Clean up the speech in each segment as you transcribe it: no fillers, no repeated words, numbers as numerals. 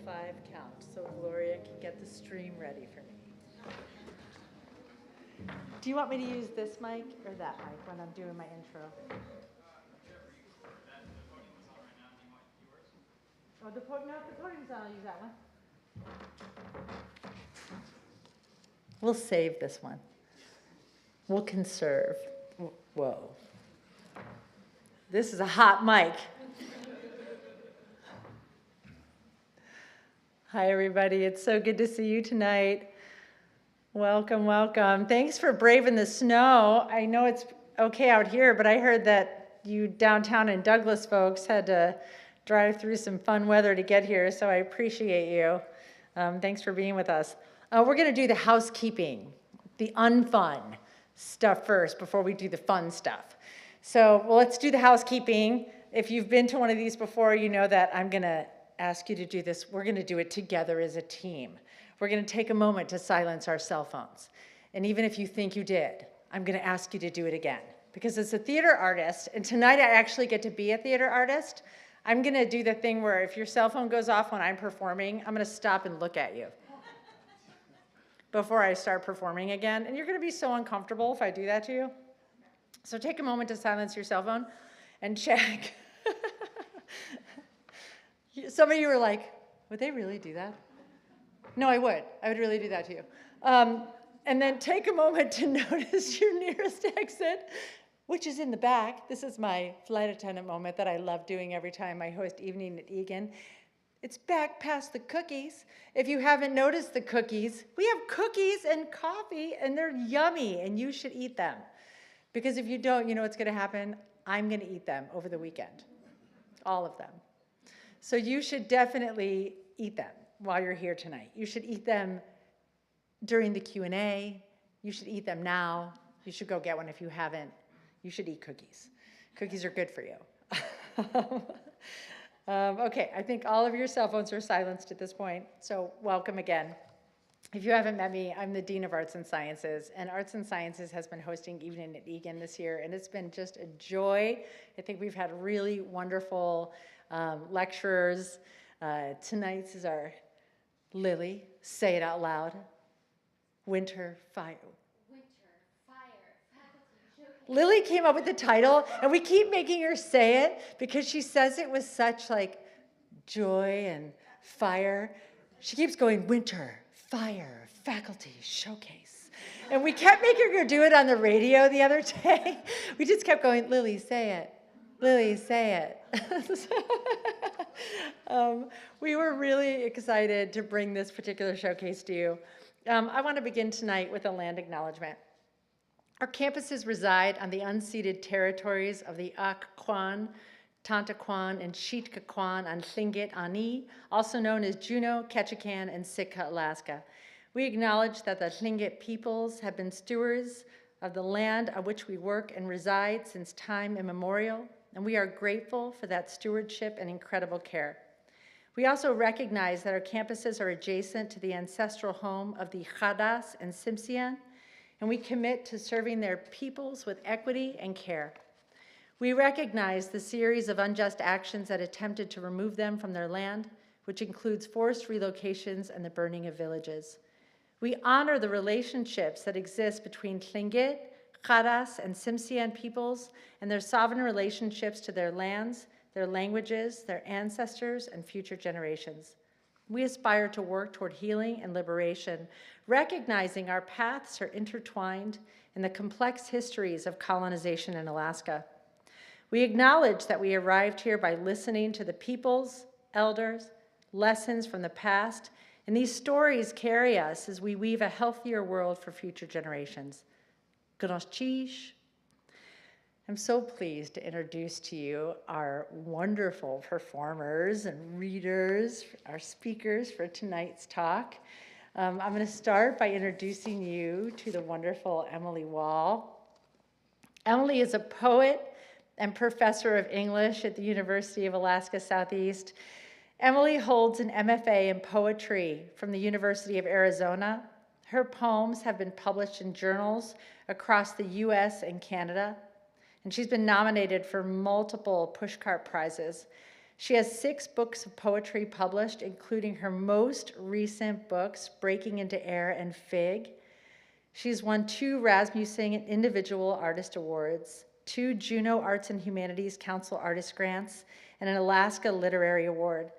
5 count, so Gloria can get the stream ready for me. Do you want me to use this mic or that mic when I'm doing my intro? Oh, the podium's on, I'll use that one. We'll save this one. We'll conserve. Whoa. This is a hot mic. Hi, everybody. It's so good to see you tonight. Welcome, welcome. Thanks for braving the snow. I know it's okay out here, but I heard that you downtown in Douglas folks had to drive through some fun weather to get here, so I appreciate you. Thanks for being with us. We're going to do the housekeeping, the unfun stuff first before we do the fun stuff. So let's do the housekeeping. If you've been to one of these before, you know that I'm going to ask you to do this. We're going to do it together as a team. We're going to take a moment to silence our cell phones. And even if you think you did, I'm going to ask you to do it again. Because as a theater artist, and tonight I actually get to be a theater artist, I'm going to do the thing where if your cell phone goes off when I'm performing, I'm going to stop and look at you before I start performing again. And you're going to be so uncomfortable if I do that to you. So take a moment to silence your cell phone and check. Some of you are like, would they really do that? No, I would. I would really do that to you. And then take a moment to notice your nearest exit, which is in the back. This is my flight attendant moment that I love doing every time I host Evening at Egan. It's back past the cookies. If you haven't noticed the cookies, we have cookies and coffee, and they're yummy, and you should eat them. Because if you don't, you know what's going to happen? I'm going to eat them over the weekend, all of them. So you should definitely eat them while you're here tonight. You should eat them during the Q&A. You should eat them now. You should go get one if you haven't. You should eat cookies. Cookies are good for you. Okay, I think all of your cell phones are silenced at this point, so welcome again. If you haven't met me, I'm the Dean of Arts and Sciences, and Arts and Sciences has been hosting Evening at Egan this year, and it's been just a joy. I think we've had really wonderful lecturers. Tonight's is our Lily, say it out loud. Winter Fire. Lily came up with the title, and we keep making her say it because she says it with such like joy and fire. She keeps going, Winter, Fire, Faculty Showcase. And we kept making her do it on the radio the other day. We just kept going, Lily, say it. Lily, say it. We were really excited to bring this particular showcase to you. I want to begin tonight with a land acknowledgement. Our campuses reside on the unceded territories of the Occoquan, Tontoquan, and Sheetkaquan on Tlingit Ani, also known as Juneau, Ketchikan, and Sitka, Alaska. We acknowledge that the Tlingit peoples have been stewards of the land on which we work and reside since time immemorial, and we are grateful for that stewardship and incredible care. We also recognize that our campuses are adjacent to the ancestral home of the Hadas and Tsimshian, and we commit to serving their peoples with equity and care. We recognize the series of unjust actions that attempted to remove them from their land, which includes forced relocations and the burning of villages. We honor the relationships that exist between Tlingit, Hadas, and Tsimshian peoples and their sovereign relationships to their lands, their languages, their ancestors, and future generations. We aspire to work toward healing and liberation, recognizing our paths are intertwined in the complex histories of colonization in Alaska. We acknowledge that we arrived here by listening to the peoples, elders, lessons from the past, and these stories carry us as we weave a healthier world for future generations. Gnostish. I'm so pleased to introduce to you our wonderful performers and readers, our speakers for tonight's talk. I'm going to start by introducing you to the wonderful Emily Wall. Emily is a poet and professor of English at the University of Alaska Southeast. Emily holds an MFA in poetry from the University of Arizona. Her poems have been published in journals across the US and Canada, and she's been nominated for multiple Pushcart Prizes. She has 6 books of poetry published, including her most recent books, Breaking into Air and Fig. She's won 2 Rasmussen Individual Artist Awards, 2 Juneau Arts and Humanities Council Artist Grants, and an Alaska Literary Award.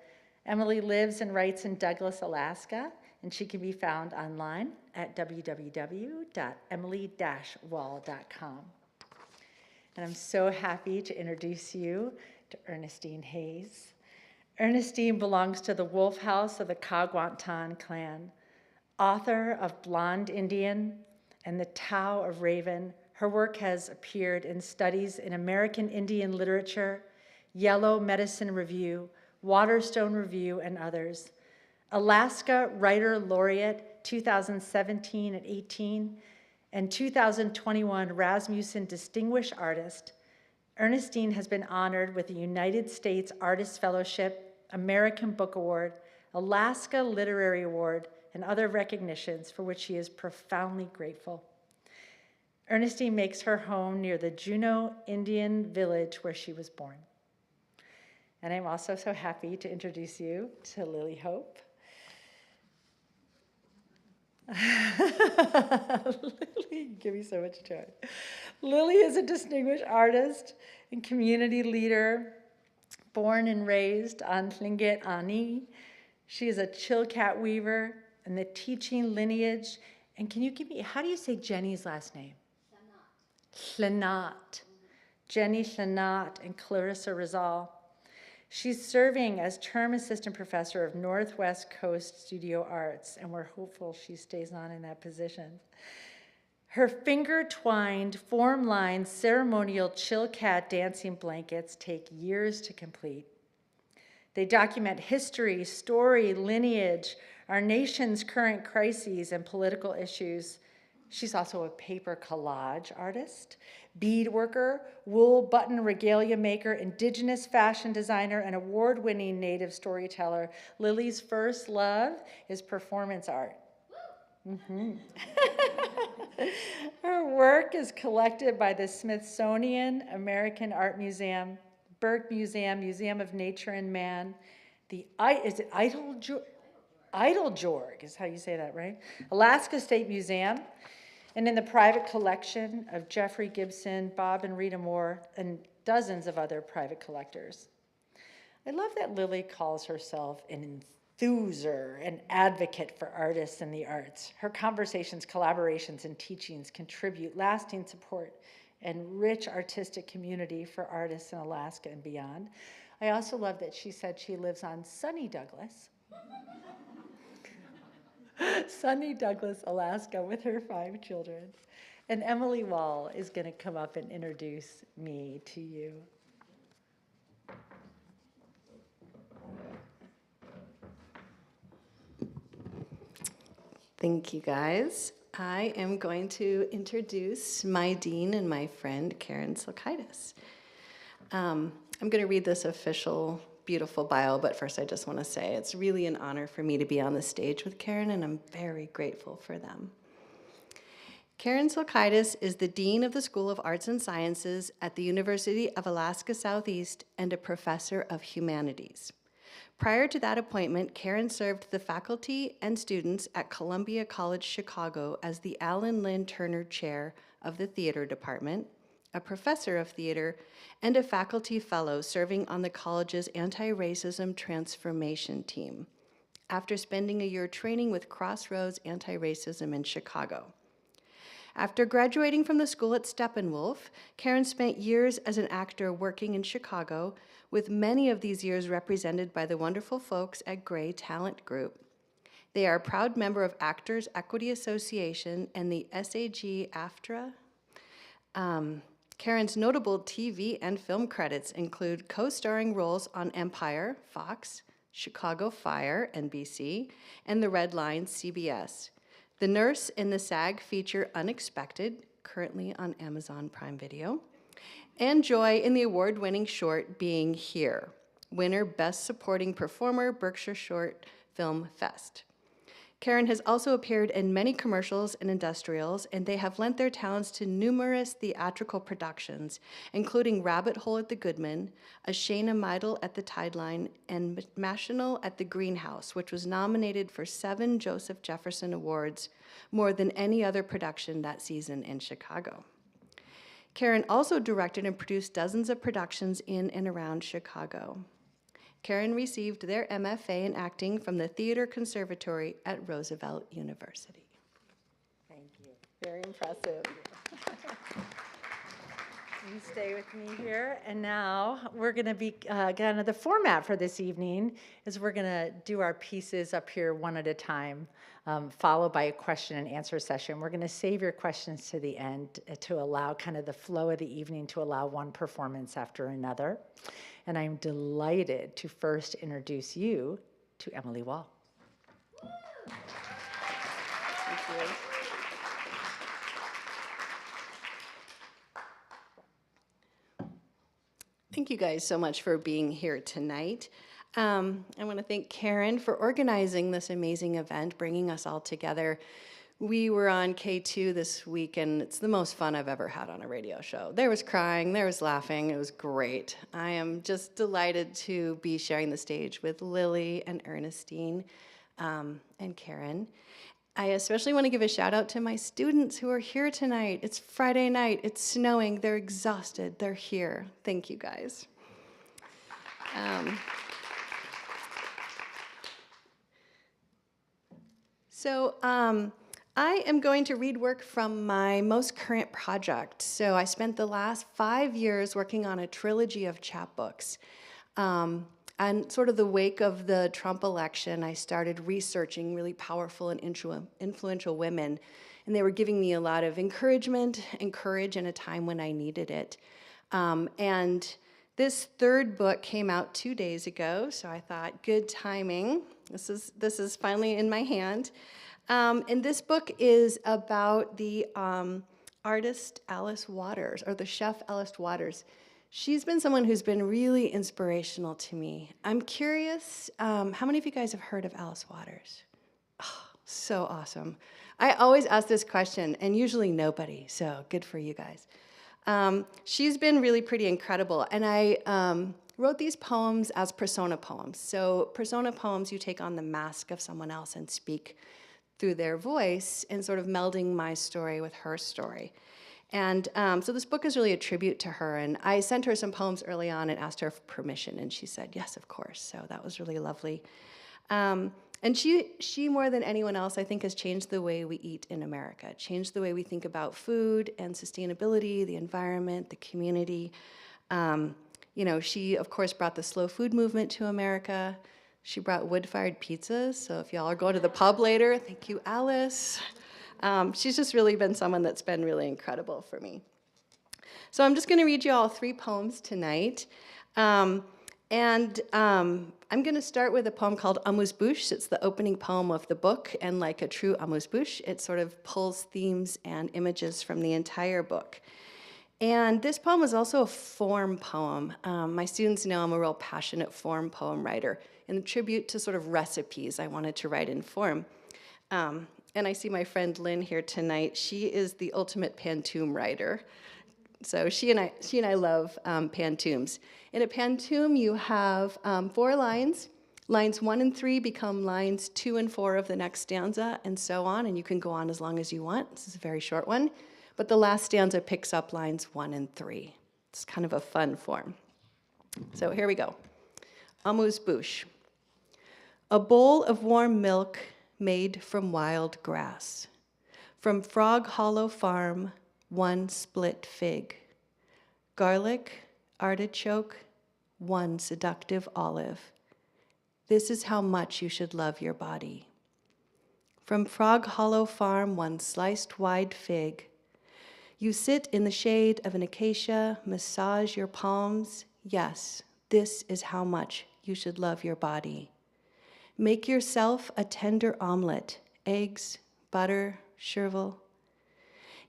Emily lives and writes in Douglas, Alaska, and she can be found online at www.emily-wall.com. And I'm so happy to introduce you to Ernestine Hayes. Ernestine belongs to the Wolf House of the Kagwantan clan. Author of Blonde Indian and The Tao of Raven, her work has appeared in Studies in American Indian Literature, Yellow Medicine Review, Waterstone Review, and others. Alaska Writer Laureate 2017 and 18, and 2021 Rasmussen Distinguished Artist. Ernestine has been honored with the United States Artist Fellowship, American Book Award, Alaska Literary Award, and other recognitions for which she is profoundly grateful. Ernestine makes her home near the Juneau Indian village where she was born. And I'm also so happy to introduce you to Lily Hope. Lily, give me so much joy. Lily is a distinguished artist and community leader, born and raised on Tlingit Ani. She is a Chilkat weaver and the teaching lineage. And can you give me, how do you say Jenny's last name? Hlanat. Jenny Hlanat and Clarissa Rizal. She's serving as term assistant professor of Northwest Coast Studio Arts, and we're hopeful she stays on in that position. Her finger-twined, form-lined, ceremonial Chilkat dancing blankets take years to complete. They document history, story, lineage, our nation's current crises and political issues. She's also a paper collage artist, bead worker, wool button regalia maker, indigenous fashion designer, and award-winning native storyteller. Lily's first love is performance art. Her work is collected by the Smithsonian American Art Museum, Burke Museum, Museum of Nature and Man, is it Eiteljorg is how you say that, right? Alaska State Museum, and in the private collection of Jeffrey Gibson, Bob and Rita Moore, and dozens of other private collectors. I love that Lily calls herself an enthuser, an advocate for artists and the arts. Her conversations, collaborations, and teachings contribute lasting support and rich artistic community for artists in Alaska and beyond. I also love that she said she lives on sunny Douglas. Sunny Douglas, Alaska, with her 5 children. And Emily Wall is going to come up and introduce me to you. Thank you, guys. I am going to introduce my dean and my friend, Carin Silkaitis. I'm going to read this official beautiful bio, but first I just want to say it's really an honor for me to be on the stage with Carin, and I'm very grateful for them. Carin Silkaitis is the Dean of the School of Arts and Sciences at the University of Alaska Southeast and a Professor of Humanities. Prior to that appointment, Carin served the faculty and students at Columbia College Chicago as the Alan Lynn Turner Chair of the Theater Department, a professor of theater, and a faculty fellow serving on the college's anti-racism transformation team, after spending a year training with Crossroads Anti-Racism in Chicago. After graduating from the school at Steppenwolf, Carin spent years as an actor working in Chicago, with many of these years represented by the wonderful folks at Gray Talent Group. They are a proud member of Actors Equity Association and the SAG-AFTRA. Carin's notable TV and film credits include co-starring roles on Empire, Fox, Chicago Fire, NBC, and The Red Line, CBS. The nurse in the SAG feature Unexpected, currently on Amazon Prime Video, and Joy in the award-winning short Being Here, winner Best Supporting Performer, Berkshire Short Film Fest. Carin has also appeared in many commercials and industrials, and they have lent their talents to numerous theatrical productions, including Rabbit Hole at the Goodman, A Shayna Meidel at the Tideline, and Machinal at the Greenhouse, which was nominated for 7 Joseph Jefferson Awards, more than any other production that season in Chicago. Carin also directed and produced dozens of productions in and around Chicago. Carin received their MFA in acting from the Theater Conservatory at Roosevelt University. Thank you. Very impressive. You stay with me here. And now we're going to be, kind of the format for this evening is we're going to do our pieces up here one at a time, followed by a question and answer session. We're going to save your questions to the end to allow kind of the flow of the evening to allow one performance after another. And I'm delighted to first introduce you to Emily Wall. Thank you. Thank you guys so much for being here tonight. I want to thank Carin for organizing this amazing event, bringing us all together. We were on K2 this week, and it's the most fun I've ever had on a radio show. There was crying, there was laughing, it was great. I am just delighted to be sharing the stage with Lily and Ernestine and Carin. I especially want to give a shout out to my students who are here tonight. It's Friday night, it's snowing, they're exhausted, they're here. Thank you guys. I am going to read work from my most current project. So I spent the last 5 years working on a trilogy of chapbooks. And sort of the wake of the Trump election, I started researching really powerful and influential women. And they were giving me a lot of encouragement and courage in a time when I needed it. And this third book came out 2 days ago, so I thought, good timing. This is finally in my hand. And this book is about the artist Alice Waters, or the chef Alice Waters. She's been someone who's been really inspirational to me. I'm curious, how many of you guys have heard of Alice Waters? Oh, so awesome. I always ask this question, and usually nobody, so good for you guys. She's been really pretty incredible, and I wrote these poems as persona poems. So persona poems, you take on the mask of someone else and speak through their voice and sort of melding my story with her story. And so this book is really a tribute to her, and I sent her some poems early on and asked her for permission, and she said, yes, of course, so that was really lovely. And she more than anyone else, I think, has changed the way we eat in America, changed the way we think about food and sustainability, the environment, the community. She, of course, brought the slow food movement to America. She brought wood-fired pizzas, so if y'all are going to the pub later, thank you, Alice. She's just really been someone that's been really incredible for me. So I'm just going to read you all 3 poems tonight. I'm going to start with a poem called Amuse-Bouche. It's the opening poem of the book, and like a true amuse-bouche, it sort of pulls themes and images from the entire book. And this poem is also a form poem. My students know I'm a real passionate form poem writer. In tribute to sort of recipes, I wanted to write in form. And I see my friend Lynn here tonight. She is the ultimate pantoum writer. So she and I love pantoums. In a pantoum, you have 4 lines. Lines 1 and 3 become lines 2 and 4 of the next stanza, and so on. And you can go on as long as you want. This is a very short one. But the last stanza picks up lines 1 and 3. It's kind of a fun form. So here we go. Amuse-bouche. A bowl of warm milk made from wild grass. From Frog Hollow Farm, 1 split fig. Garlic, artichoke, 1 seductive olive. This is how much you should love your body. From Frog Hollow Farm, 1 sliced wide fig. You sit in the shade of an acacia, massage your palms. Yes, this is how much you should love your body. Make yourself a tender omelet, eggs, butter, chervil.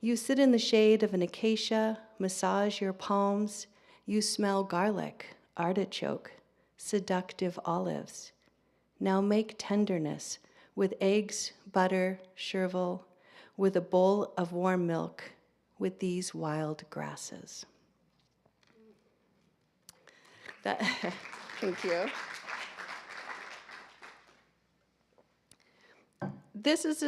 You sit in the shade of an acacia, massage your palms. You smell garlic, artichoke, seductive olives. Now make tenderness with eggs, butter, chervil, with a bowl of warm milk, with these wild grasses. Thank you. This is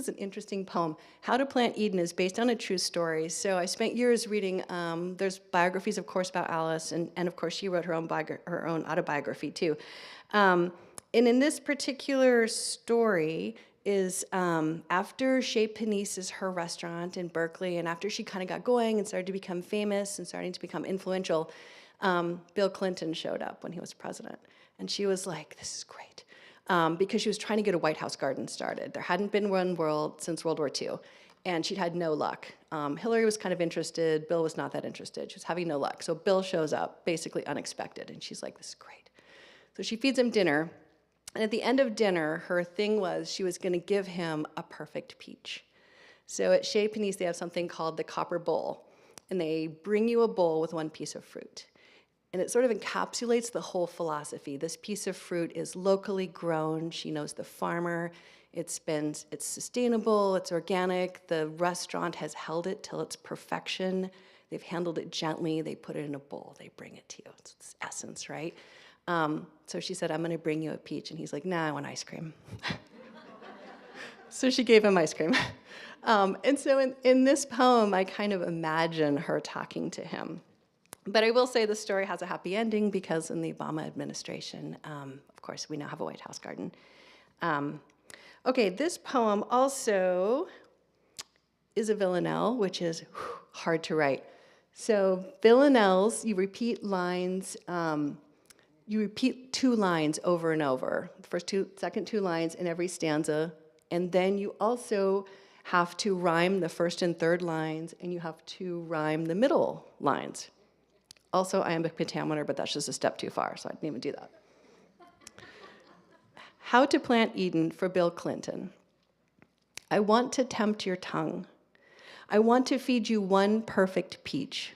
an interesting poem. How to Plant Eden is based on a true story. So I spent years reading, there's biographies, of course, about Alice, and of course she wrote her own autobiography too. And in this particular story is after Chez Panisse is her restaurant in Berkeley, and after she kind of got going and started to become famous and starting to become influential, Bill Clinton showed up when he was president. And she was like, this is great. Because she was trying to get a White House garden started. There hadn't been one since World War II, and she'd had no luck. Hillary was kind of interested. Bill was not that interested. She was having no luck. So Bill shows up, basically unexpected, and she's like, this is great. So she feeds him dinner, and at the end of dinner, her thing was she was going to give him a perfect peach. So at Chez Panisse, they have something called the copper bowl, and they bring you a bowl with one piece of fruit. And it sort of encapsulates the whole philosophy. This piece of fruit is locally grown. She knows the farmer. It's sustainable, it's organic. The restaurant has held it till its perfection. They've handled it gently. They put it in a bowl. They bring it to you. It's essence, right? So she said, I'm going to bring you a peach. And he's like, nah, I want ice cream. So she gave him ice cream. And so in this poem, I kind of imagine her talking to him. But I will say the story has a happy ending because in the Obama administration, of course, we now have a White House garden. Okay, this poem also is a villanelle, which is hard to write. So villanelles, you repeat lines, you repeat 2 lines over and over. The second two lines in every stanza, and then you also have to rhyme the first and third lines, and you have to rhyme the middle lines. Also, iambic pentameter, but that's just a step too far, so I didn't even do that. How to Plant Eden for Bill Clinton. I want to tempt your tongue. I want to feed you one perfect peach.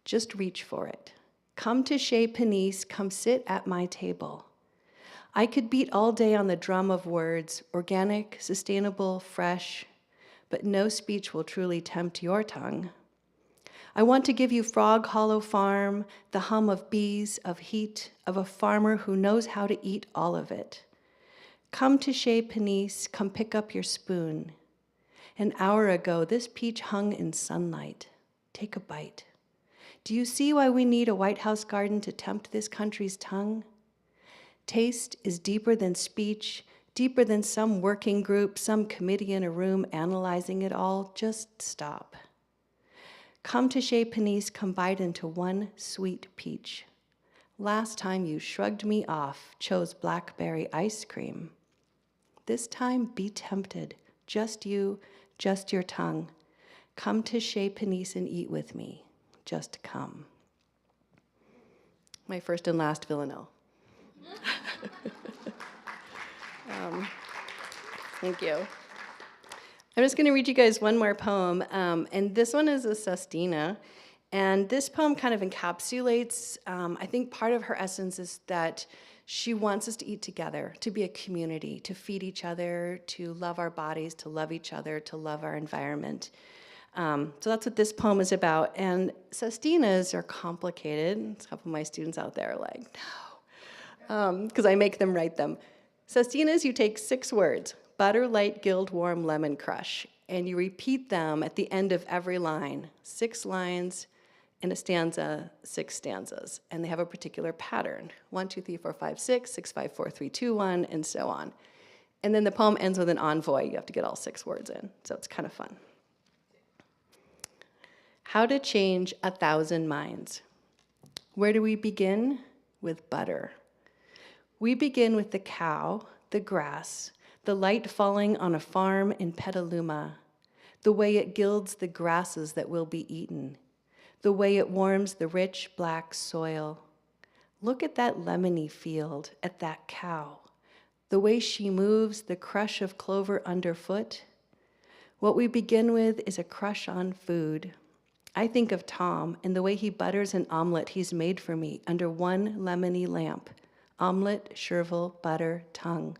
Just reach for it. Come to Chez Panisse, come sit at my table. I could beat all day on the drum of words, organic, sustainable, fresh, but no speech will truly tempt your tongue. I want to give you Frog Hollow Farm, the hum of bees, of heat, of a farmer who knows how to eat all of it. Come to Chez Panisse, come pick up your spoon. An hour ago, this peach hung in sunlight. Take a bite. Do you see why we need a White House garden to tempt this country's tongue? Taste is deeper than speech, deeper than some working group, some committee in a room analyzing it all. Just stop. Come to Chez Panisse, come bite into one sweet peach. Last time you shrugged me off, chose blackberry ice cream. This time be tempted, just you, just your tongue. Come to Chez Panisse and eat with me, just come. My first and last villanelle. Thank you. I'm just going to read you guys one more poem, and this one is a sestina, and this poem kind of encapsulates, I think part of her essence is that she wants us to eat together, to be a community, to feed each other, to love our bodies, to love each other, to love our environment. So that's what this poem is about, and sestinas are complicated. A couple of my students out there are like, no, because I make them write them. Sestinas, you take 6 words. Butter, light, gild, warm, lemon, crush. And you repeat them at the end of every line. 6 lines in a stanza, 6 stanzas. And they have a particular pattern. 1, 2, 3, 4, 5, 6, 6, 5, 4, 3, 2, 1, and so on. And then the poem ends with an envoy. You have to get all 6 words in. So it's kind of fun. How to change 1,000 minds. Where do we begin? With butter. We begin with the cow, the grass, the light falling on a farm in Petaluma, the way it gilds the grasses that will be eaten, the way it warms the rich black soil. Look at that lemony field, at that cow, the way she moves, the crush of clover underfoot. What we begin with is a crush on food. I think of Tom and the way he butters an omelet he's made for me under one lemony lamp. Omelet, chervil, butter, tongue.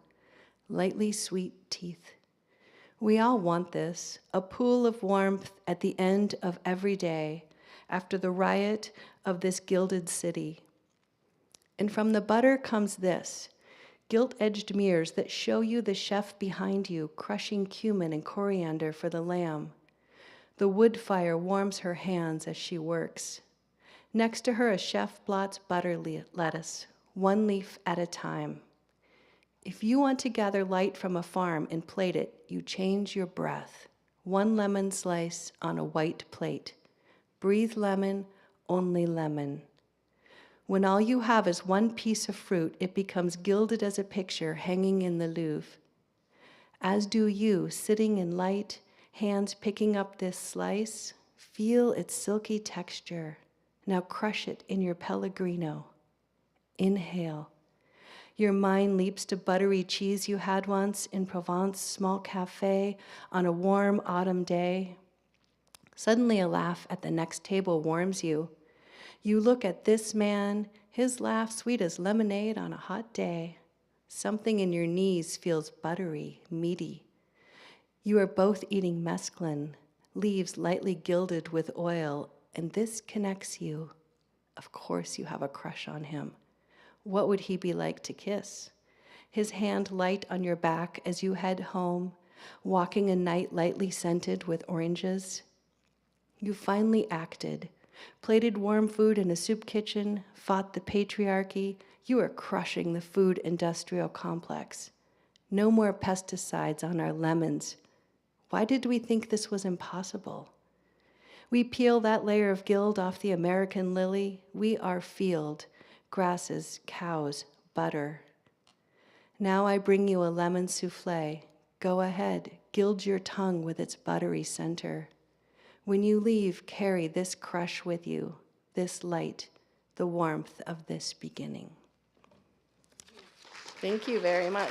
lightly sweet teeth. We all want this, a pool of warmth at the end of every day, after the riot of this gilded city. And from the butter comes this, gilt-edged mirrors that show you the chef behind you crushing cumin and coriander for the lamb. The wood fire warms her hands as she works. Next to her, a chef blots butter lettuce, one leaf at a time. If you want to gather light from a farm and plate it, you change your breath. One lemon slice on a white plate. Breathe lemon, only lemon. When all you have is one piece of fruit, it becomes gilded as a picture hanging in the Louvre. As do you, sitting in light, hands picking up this slice. Feel its silky texture. Now crush it in your Pellegrino. Inhale. Your mind leaps to buttery cheese you had once in Provence small cafe on a warm autumn day. Suddenly a laugh at the next table warms you. You look at this man, his laugh sweet as lemonade on a hot day. Something in your knees feels buttery, meaty. You are both eating mesclun, leaves lightly gilded with oil, and this connects you. Of course you have a crush on him. What would he be like to kiss? His hand light on your back as you head home, walking a night lightly scented with oranges. You finally acted, plated warm food in a soup kitchen, fought the patriarchy. You are crushing the food industrial complex. No more pesticides on our lemons. Why did we think this was impossible? We peel that layer of gild off the American lily. We are field. Grasses, cows, butter. Now I bring you a lemon souffle. Go ahead, gild your tongue with its buttery center. When you leave, carry this crush with you, this light, the warmth of this beginning. Thank you very much.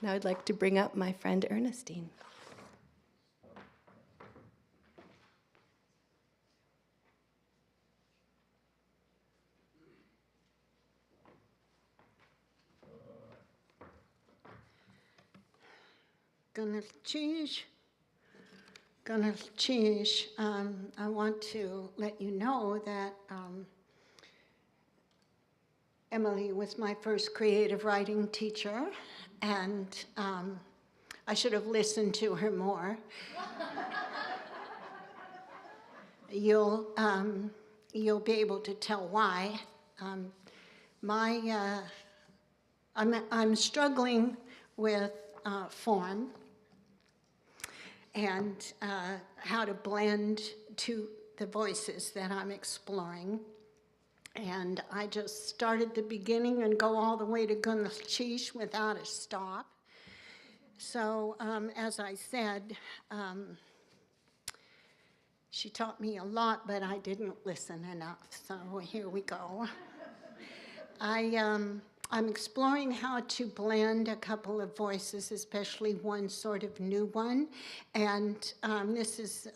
Now I'd like to bring up my friend Ernestine. Gonna change. I want to let you know that Emily was my first creative writing teacher, and I should have listened to her more. You'll be able to tell why. I'm struggling with form and how to blend to the voices that I'm exploring. And I just start at the beginning and go all the way to Gunchish without a stop. So as I said, she taught me a lot, but I didn't listen enough. So here we go. I'm exploring how to blend a couple of voices, especially one sort of new one. And this is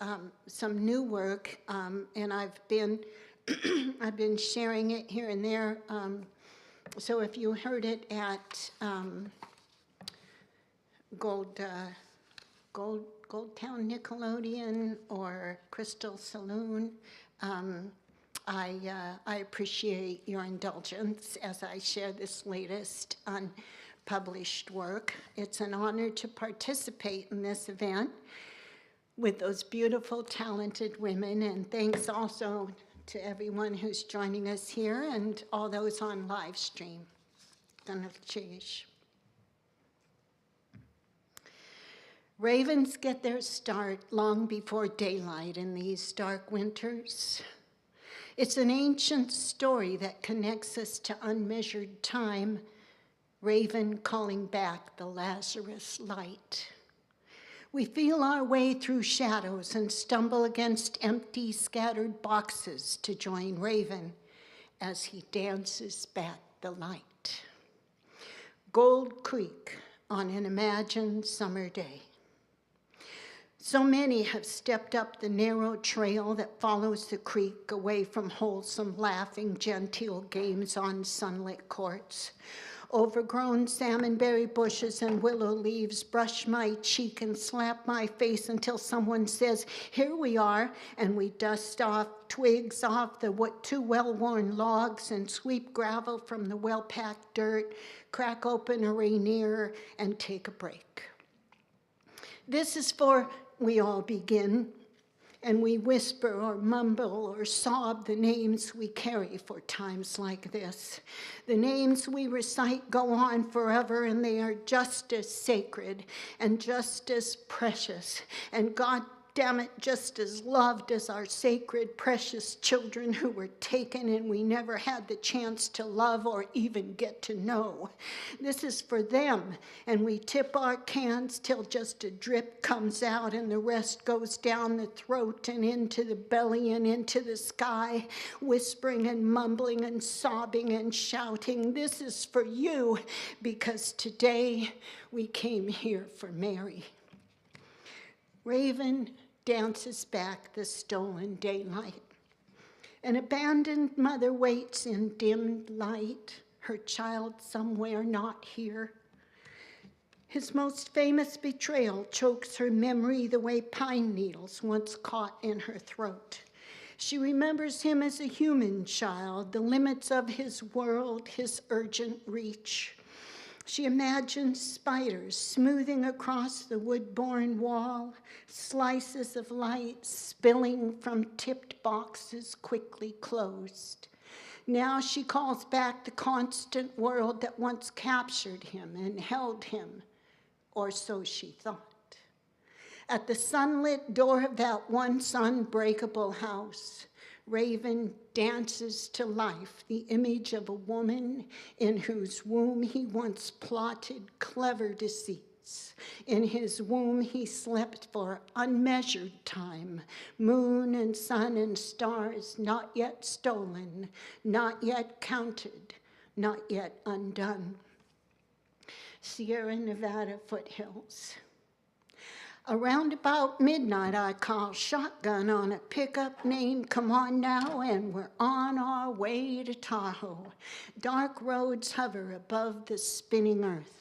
some new work, and I've been sharing it here and there. So if you heard it at Goldtown Nickelodeon or Crystal Saloon, I appreciate your indulgence as I share this latest unpublished work. It's an honor to participate in this event with those beautiful, talented women, and thanks also to everyone who's joining us here and all those on live stream. Ravens get their start long before daylight in these dark winters. It's an ancient story that connects us to unmeasured time, raven calling back the Lazarus light. We feel our way through shadows and stumble against empty, scattered boxes to join Raven as he dances back the light. Gold Creek on an imagined summer day. So many have stepped up the narrow trail that follows the creek away from wholesome, laughing, genteel games on sunlit courts. Overgrown salmonberry bushes and willow leaves brush my cheek and slap my face until someone says, "Here we are," and we dust off twigs off the too well-worn logs and sweep gravel from the well-packed dirt, crack open a Rainier, and take a break. This is for we all begin, and we whisper or mumble or sob the names we carry for times like this. The names we recite go on forever, and they are just as sacred and just as precious, and God damn it, just as loved as our sacred, precious children who were taken and we never had the chance to love or even get to know. This is for them, and we tip our cans till just a drip comes out and the rest goes down the throat and into the belly and into the sky, whispering and mumbling and sobbing and shouting. This is for you, because today we came here for Mary. Raven dances back the stolen daylight. An abandoned mother waits in dimmed light, her child somewhere not here. His most famous betrayal chokes her memory the way pine needles once caught in her throat. She remembers him as a human child, the limits of his world, his urgent reach. She imagines spiders smoothing across the wood-borne wall, slices of light spilling from tipped boxes quickly closed. Now she calls back the constant world that once captured him and held him, or so she thought. At the sunlit door of that once unbreakable house, Raven dances to life the image of a woman in whose womb he once plotted clever deceits. In his womb he slept for unmeasured time, moon and sun and stars not yet stolen, not yet counted, not yet undone. Sierra Nevada foothills. Around about midnight, I call shotgun on a pickup named Come On Now, and we're on our way to Tahoe. Dark roads hover above the spinning earth.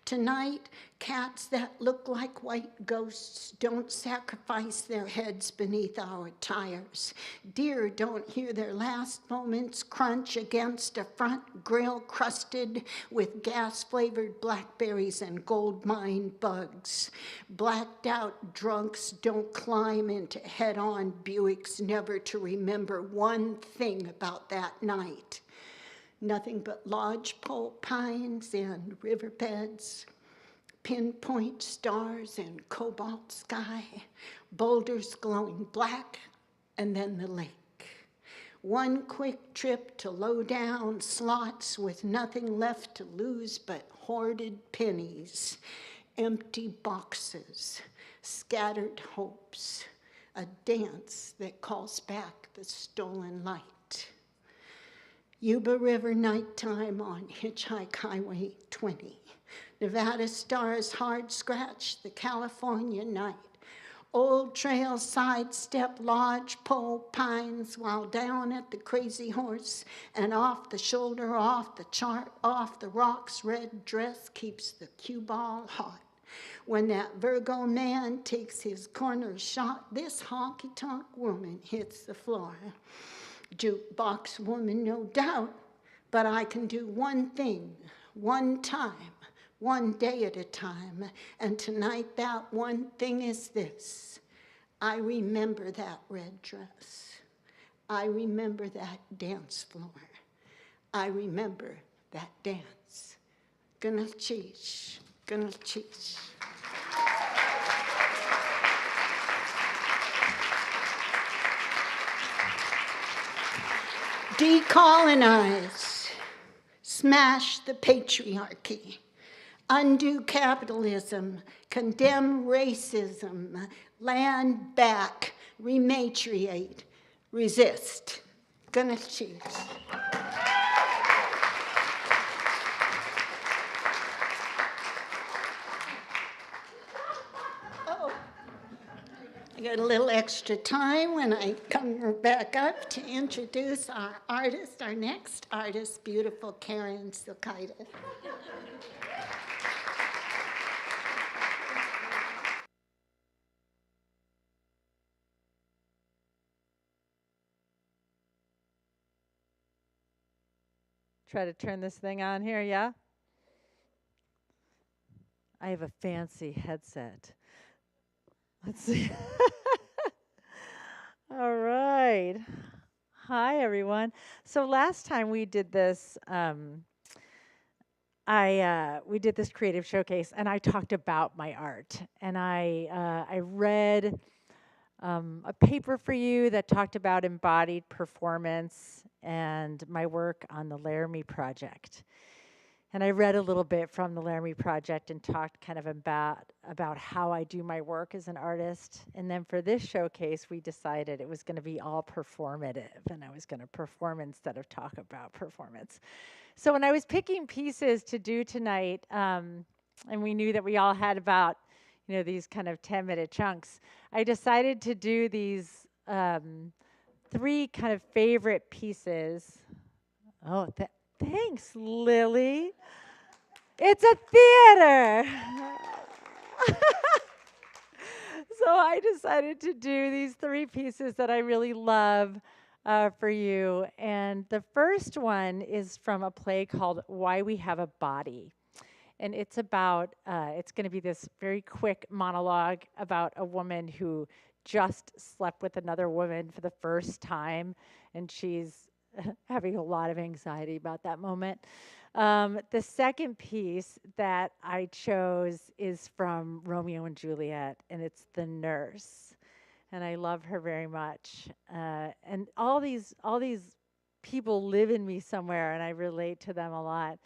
Tonight, cats that look like white ghosts don't sacrifice their heads beneath our tires. Deer don't hear their last moments crunch against a front grill crusted with gas-flavored blackberries and gold mine bugs. Blacked out drunks don't climb into head-on Buicks never to remember one thing about that night. Nothing but lodgepole pines and riverbeds, pinpoint stars and cobalt sky, boulders glowing black, and then the lake. One quick trip to low-down slots with nothing left to lose but hoarded pennies, empty boxes, scattered hopes, a dance that calls back the stolen light. Yuba River nighttime on Hitchhike Highway 20. Nevada stars hard scratch the California night. Old trail sidestep lodgepole pines while down at the Crazy Horse and off the shoulder, off the chart, off the rocks, red dress keeps the cue ball hot. When that Virgo man takes his corner shot, this honky-tonk woman hits the floor. Jukebox woman, no doubt, but I can do one thing, one time, one day at a time, and tonight that one thing is this. I remember that red dress. I remember that dance floor. I remember that dance. Gonna cheese, gonna cheese. Decolonize, smash the patriarchy, undo capitalism, condemn racism, land back, rematriate, resist. Gonna cheese. Oh, get a little extra time when I come back up to introduce our artist, our next artist, beautiful Carin Silkaitis. Try to turn this thing on here, yeah? I have a fancy headset. Let's see. All right. Hi, everyone. So last time we did this, we did this creative showcase, and I talked about my art, and I read a paper for you that talked about embodied performance and my work on the Laramie project. And I read a little bit from the Laramie project and talked kind of about how I do my work as an artist. And then for this showcase, we decided it was going to be all performative, and I was going to perform instead of talk about performance. So when I was picking pieces to do tonight, and we knew that we all had about, these kind of 10-minute chunks, I decided to do these 3 kind of favorite pieces. Oh, thanks, Lily. It's a theater. So I decided to do these 3 pieces that I really love for you. And the first one is from a play called Why We Have a Body. And it's about, it's going to be this very quick monologue about a woman who just slept with another woman for the first time, and she's having a lot of anxiety about that moment. The second piece that I chose is from Romeo and Juliet, and it's The Nurse. And I love her very much. And all these people live in me somewhere, and I relate to them a lot.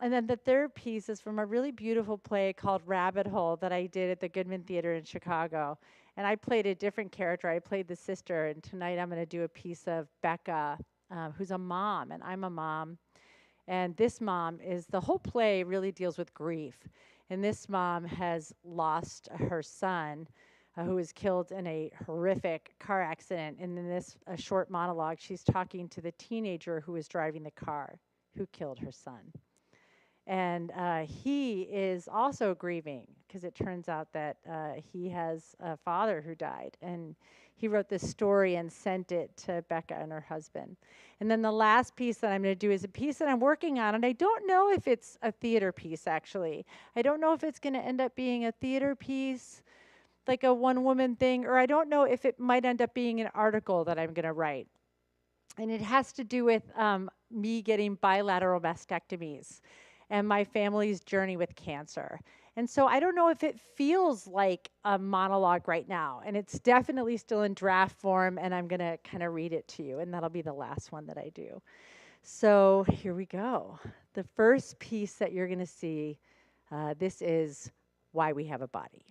And then the third piece is from a really beautiful play called Rabbit Hole that I did at the Goodman Theater in Chicago. And I played a different character. I played the sister, and tonight I'm going to do a piece of Becca, who's a mom, and I'm a mom. And this mom the whole play really deals with grief. And this mom has lost her son, who was killed in a horrific car accident. And in this short monologue, she's talking to the teenager who was driving the car who killed her son. And he is also grieving because it turns out that he has a father who died. And he wrote this story and sent it to Becca and her husband. And then the last piece that I'm going to do is a piece that I'm working on. And I don't know if it's a theater piece, actually. I don't know if it's going to end up being a theater piece, like a one-woman thing, or I don't know if it might end up being an article that I'm going to write. And it has to do with me getting bilateral mastectomies and my family's journey with cancer. And so I don't know if it feels like a monologue right now, and it's definitely still in draft form, and I'm going to kind of read it to you, and that'll be the last one that I do. So here we go. The first piece that you're going to see, this is Why We Have a Body.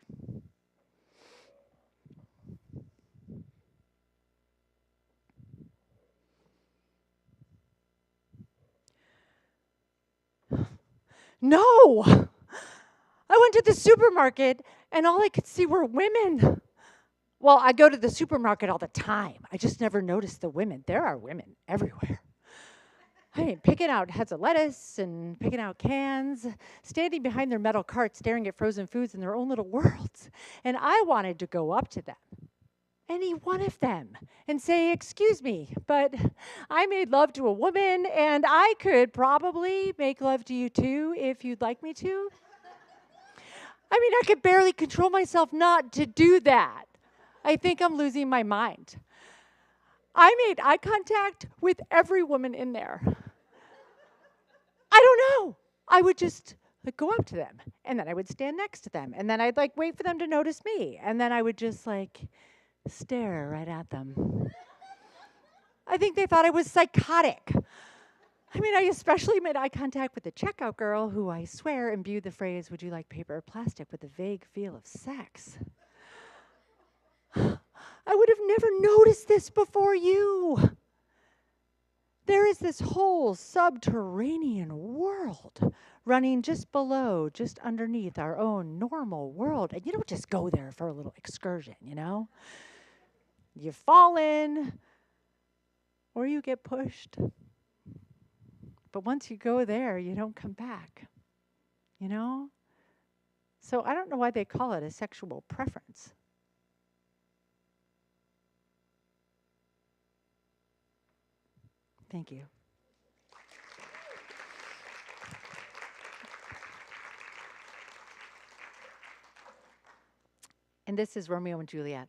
No! I went to the supermarket, and all I could see were women. Well, I go to the supermarket all the time. I just never noticed the women. There are women everywhere. I mean, picking out heads of lettuce and picking out cans, standing behind their metal carts, staring at frozen foods in their own little worlds. And I wanted to go up to them, any one of them, and say, "Excuse me, but I made love to a woman, and I could probably make love to you too if you'd like me to." I mean, I could barely control myself not to do that. I think I'm losing my mind. I made eye contact with every woman in there. I don't know. I would just go up to them, and then I would stand next to them, and then I'd wait for them to notice me, and then I would just stare right at them. I think they thought I was psychotic. I mean, I especially made eye contact with the checkout girl, who I swear imbued the phrase, "Would you like paper or plastic?" with a vague feel of sex. I would have never noticed this before you. There is this whole subterranean world running just below, just underneath our own normal world. And you don't just go there for a little excursion, you know? You fall in or you get pushed. But once you go there, you don't come back, you know? So I don't know why they call it a sexual preference. Thank you. And this is Romeo and Juliet.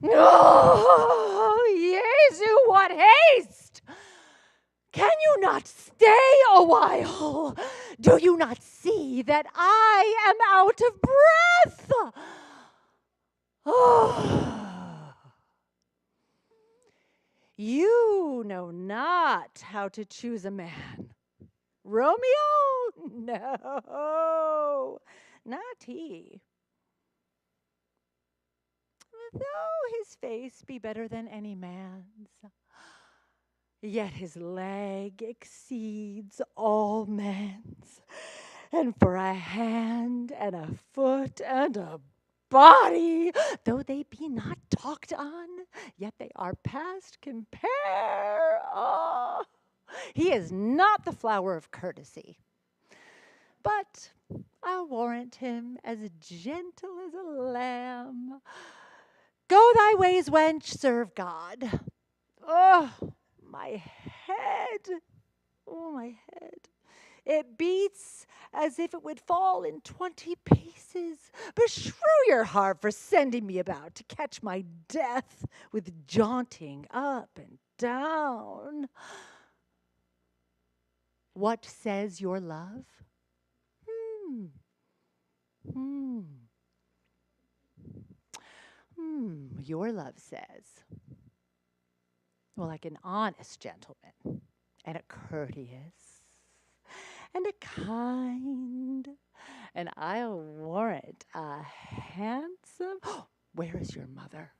Oh, Jesu, what haste! Can you not stay a while? Do you not see that I am out of breath? Oh. You know not how to choose a man. Romeo? No, not he. Though his face be better than any man's, yet his leg exceeds all men's. And for a hand and a foot and a body, though they be not talked on, yet they are past compare. Oh, he is not the flower of courtesy, but I'll warrant him as gentle as a lamb. Go thy ways, wench, serve God. Oh, my head. Oh, my head. It beats as if it would fall in 20 pieces. Beshrew your heart for sending me about to catch my death with jaunting up and down. What says your love? Your love says, well, like an honest gentleman, and a courteous, and a kind, and I'll warrant a handsome. Where is your mother?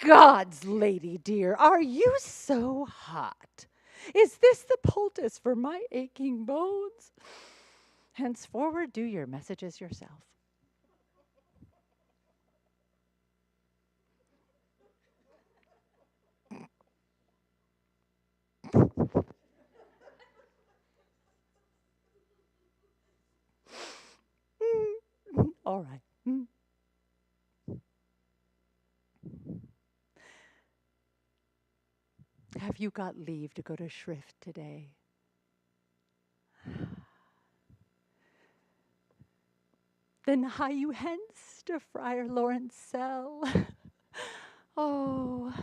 God's lady dear, are you so hot? Is this the poultice for my aching bones? Henceforward, do your messages yourself. All right. Have you got leave to go to shrift today? Then hie you hence to Friar Lawrence' cell. Oh,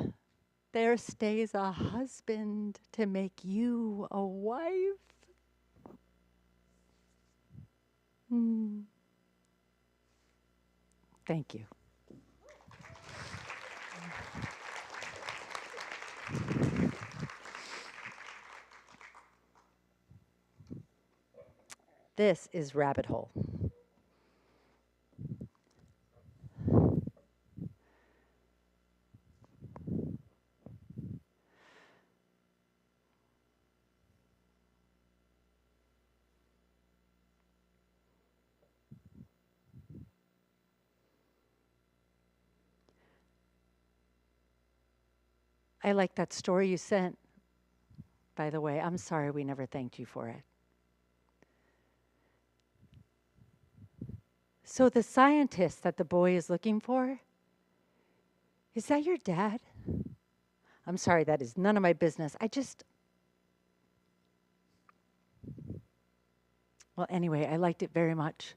there stays a husband to make you a wife. Thank you. This is Rabbit Hole. I like that story you sent, by the way. I'm sorry we never thanked you for it. So the scientist that the boy is looking for, is that your dad? I'm sorry, that is none of my business. Well, anyway, I liked it very much.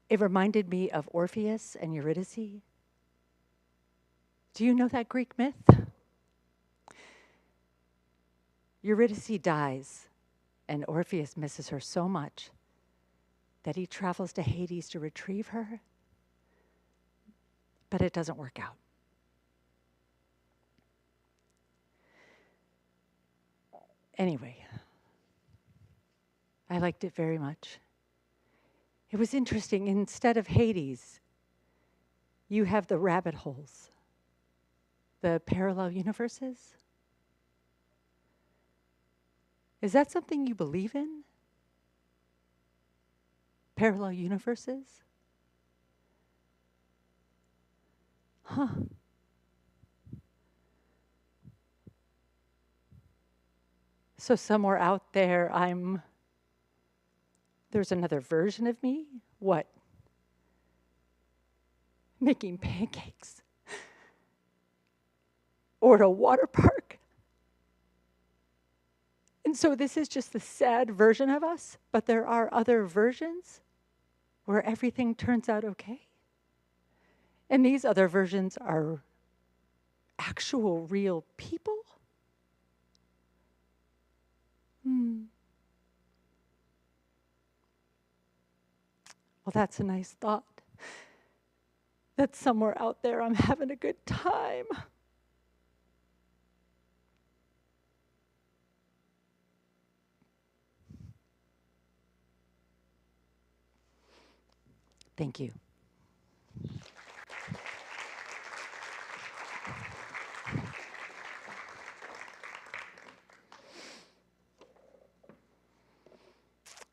It reminded me of Orpheus and Eurydice. Do you know that Greek myth? Eurydice dies, and Orpheus misses her so much that he travels to Hades to retrieve her, but it doesn't work out. Anyway, I liked it very much. It was interesting. Instead of Hades, you have the rabbit holes, the parallel universes. Is that something you believe in? Parallel universes? Huh. So somewhere out there, there's another version of me? What? Making pancakes? Or at a water park? And so this is just the sad version of us, but there are other versions where everything turns out okay. And these other versions are actual real people? Well, that's a nice thought. That somewhere out there I'm having a good time. Thank you.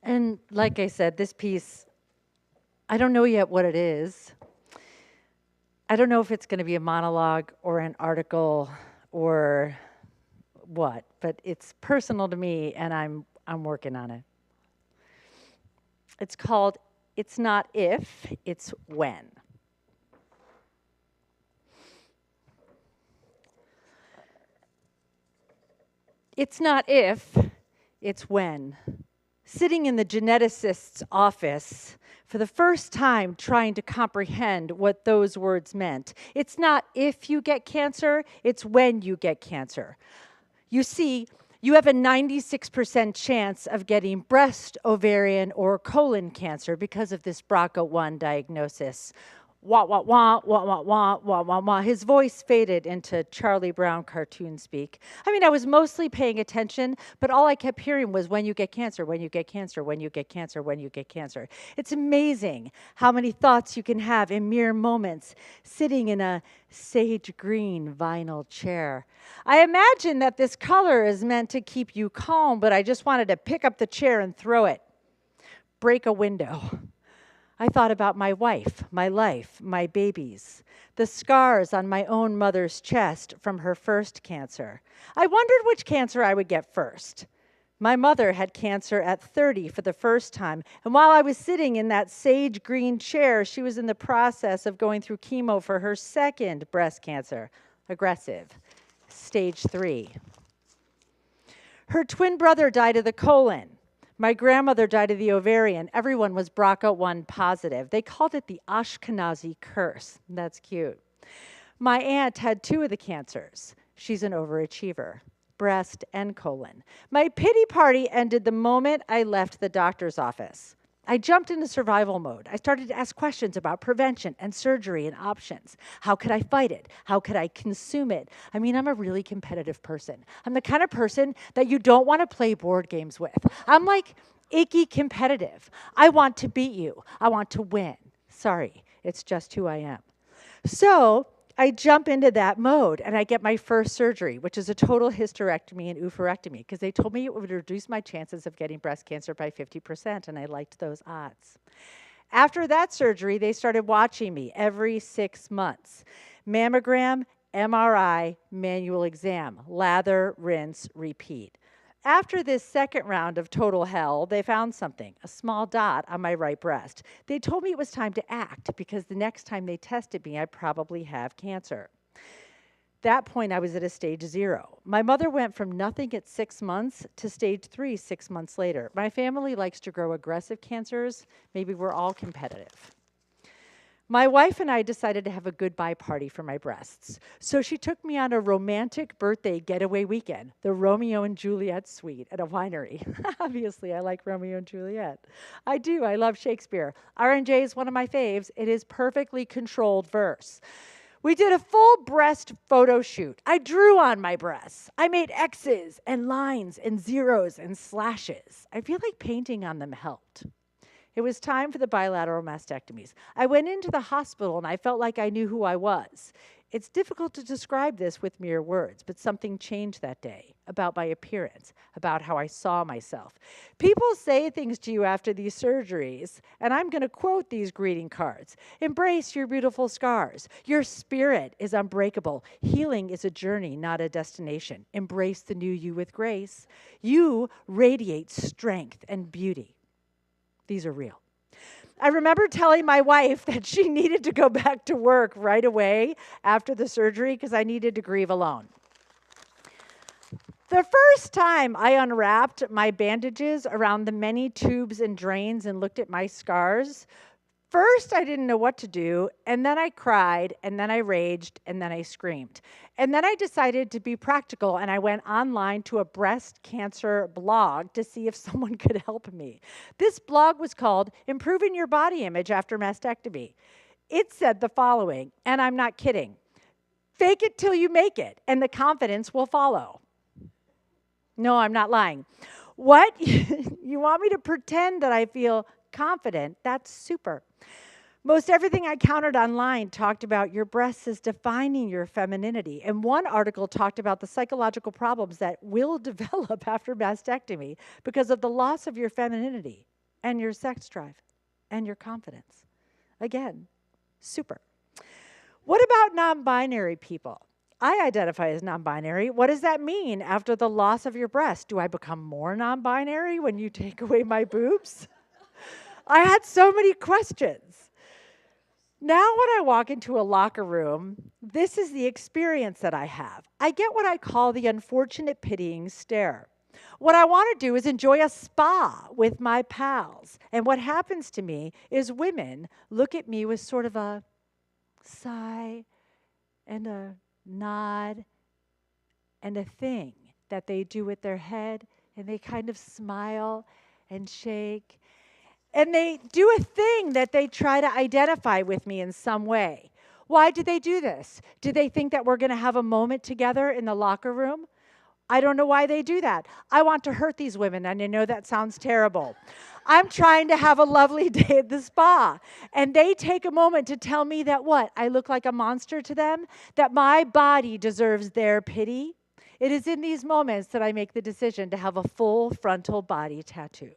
And like I said, this piece, I don't know yet what it is. I don't know if it's going to be a monologue or an article or what, but it's personal to me, and I'm working on it. It's called It's Not If, It's When. It's not if, it's when. Sitting in the geneticist's office for the first time trying to comprehend what those words meant. It's not if you get cancer, it's when you get cancer. You see, you have a 96% chance of getting breast, ovarian, or colon cancer because of this BRCA1 diagnosis. Wah, wah, wah, wah, wah, wah, wah, wah, wah. His voice faded into Charlie Brown cartoon speak. I mean, I was mostly paying attention, but all I kept hearing was when you get cancer, when you get cancer, when you get cancer, when you get cancer. It's amazing how many thoughts you can have in mere moments sitting in a sage green vinyl chair. I imagine that this color is meant to keep you calm, but I just wanted to pick up the chair and throw it. Break a window. I thought about my wife, my life, my babies, the scars on my own mother's chest from her first cancer. I wondered which cancer I would get first. My mother had cancer at 30 for the first time, and while I was sitting in that sage green chair, she was in the process of going through chemo for her second breast cancer, aggressive, stage 3. Her twin brother died of the colon. My grandmother died of the ovarian. Everyone was BRCA1 positive. They called it the Ashkenazi curse. That's cute. My aunt had 2 of the cancers. She's an overachiever, breast and colon. My pity party ended the moment I left the doctor's office. I jumped into survival mode. I started to ask questions about prevention and surgery and options. How could I fight it? How could I consume it? I mean, I'm a really competitive person. I'm the kind of person that you don't want to play board games with. I'm like icky competitive. I want to beat you. I want to win. Sorry, it's just who I am. So I jump into that mode and I get my first surgery, which is a total hysterectomy and oophorectomy, because they told me it would reduce my chances of getting breast cancer by 50%, and I liked those odds. After that surgery, they started watching me every 6 months. Mammogram, MRI, manual exam, lather, rinse, repeat. After this second round of total hell, they found something, a small dot on my right breast. They told me it was time to act because the next time they tested me, I'd probably have cancer. That point, I was at a stage 0. My mother went from nothing at 6 months to stage 3 6 months later. My family likes to grow aggressive cancers. Maybe we're all competitive. My wife and I decided to have a goodbye party for my breasts. So she took me on a romantic birthday getaway weekend, the Romeo and Juliet suite at a winery. Obviously, I like Romeo and Juliet. I do. I love Shakespeare. R&J is one of my faves. It is perfectly controlled verse. We did a full breast photo shoot. I drew on my breasts. I made X's and lines and zeros and slashes. I feel like painting on them helped. It was time for the bilateral mastectomies. I went into the hospital and I felt like I knew who I was. It's difficult to describe this with mere words, but something changed that day about my appearance, about how I saw myself. People say things to you after these surgeries, and I'm going to quote these greeting cards. Embrace your beautiful scars. Your spirit is unbreakable. Healing is a journey, not a destination. Embrace the new you with grace. You radiate strength and beauty. These are real. I remember telling my wife that she needed to go back to work right away after the surgery because I needed to grieve alone. The first time I unwrapped my bandages around the many tubes and drains and looked at my scars, first I didn't know what to do, and then I cried, and then I raged, and then I screamed. And then I decided to be practical, and I went online to a breast cancer blog to see if someone could help me. This blog was called Improving Your Body Image After Mastectomy. It said the following, and I'm not kidding: fake it till you make it, and the confidence will follow. No, I'm not lying. What? You want me to pretend that I feel confident? That's super. Most everything I countered online talked about your breasts as defining your femininity. And one article talked about the psychological problems that will develop after mastectomy because of the loss of your femininity and your sex drive and your confidence. Again, super. What about non-binary people? I identify as non-binary. What does that mean after the loss of your breast? Do I become more non-binary when you take away my boobs? I had so many questions. Now when I walk into a locker room, this is the experience that I have. I get what I call the unfortunate pitying stare. What I want to do is enjoy a spa with my pals. And what happens to me is women look at me with sort of a sigh and a nod and a thing that they do with their head, and they kind of smile and shake. And they do a thing that they try to identify with me in some way. Why do they do this? Do they think that we're going to have a moment together in the locker room? I don't know why they do that. I want to hurt these women, and I know that sounds terrible. I'm trying to have a lovely day at the spa, and they take a moment to tell me that what? I look like a monster to them? That my body deserves their pity? It is in these moments that I make the decision to have a full frontal body tattoo.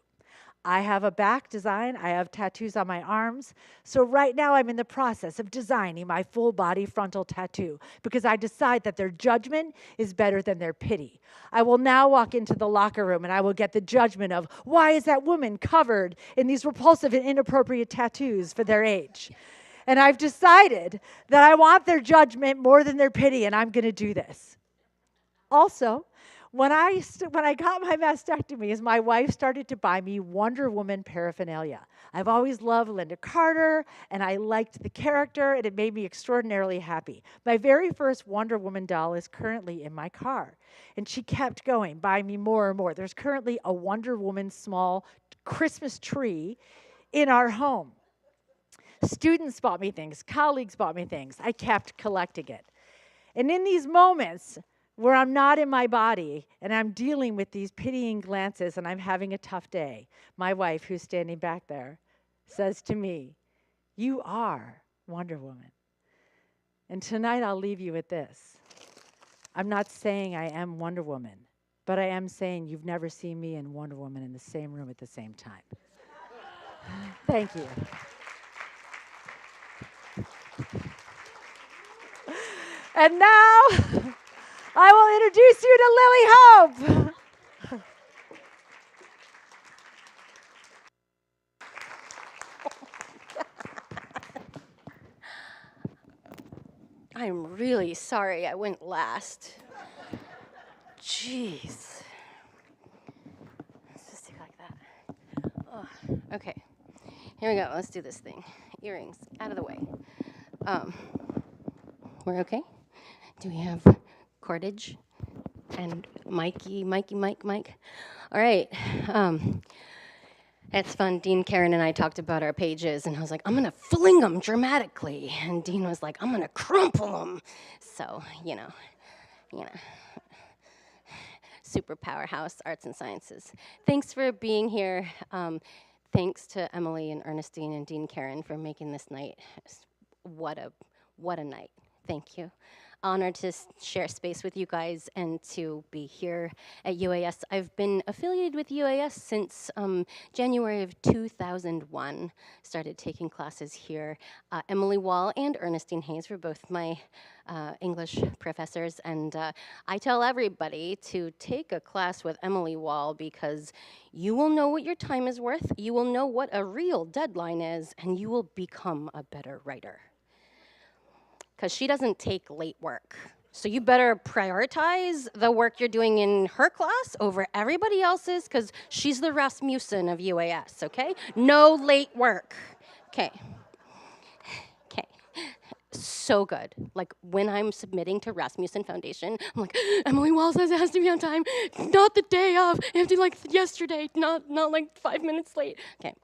I have a back design. I have tattoos on my arms. So right now I'm in the process of designing my full body frontal tattoo because I decide that their judgment is better than their pity. I will now walk into the locker room and I will get the judgment of why is that woman covered in these repulsive and inappropriate tattoos for their age? And I've decided that I want their judgment more than their pity, and I'm going to do this. Also, when I got my mastectomies, my wife started to buy me Wonder Woman paraphernalia. I've always loved Linda Carter, and I liked the character, and it made me extraordinarily happy. My very first Wonder Woman doll is currently in my car, and she kept going, buying me more and more. There's currently a Wonder Woman small Christmas tree in our home. Students bought me things. Colleagues bought me things. I kept collecting it. And in these moments where I'm not in my body and I'm dealing with these pitying glances and I'm having a tough day, my wife, who's standing back there, says to me, "You are Wonder Woman." And tonight I'll leave you with this. I'm not saying I am Wonder Woman, but I am saying you've never seen me and Wonder Woman in the same room at the same time. Thank you. And now, I will introduce you to Lily Hope. I'm really sorry I went last. Jeez. Let's just do like that. Oh, okay, here we go. Let's do this thing. Earrings out of the way. We're okay? Do we have cordage? And Mike. All right. It's fun. Dean, Carin, and I talked about our pages, and I was like, I'm gonna fling them dramatically. And Dean was like, I'm gonna crumple them. So, you know, super powerhouse, arts and sciences. Thanks for being here. Thanks to Emily and Ernestine and Dean Carin for making this night. What a night. Thank you. Honored to share space with you guys and to be here at UAS. I've been affiliated with UAS since January of 2001. Started taking classes here. Emily Wall and Ernestine Hayes were both my English professors, and I tell everybody to take a class with Emily Wall because you will know what your time is worth, you will know what a real deadline is, and you will become a better writer. Because she doesn't take late work. So you better prioritize the work you're doing in her class over everybody else's, because she's the Rasmussen of UAS, okay? No late work. Okay. So good. Like, when I'm submitting to Rasmussen Foundation, I'm like, Emily Wall says it has to be on time, not the day of, it has to be like yesterday, not like 5 minutes late. Okay.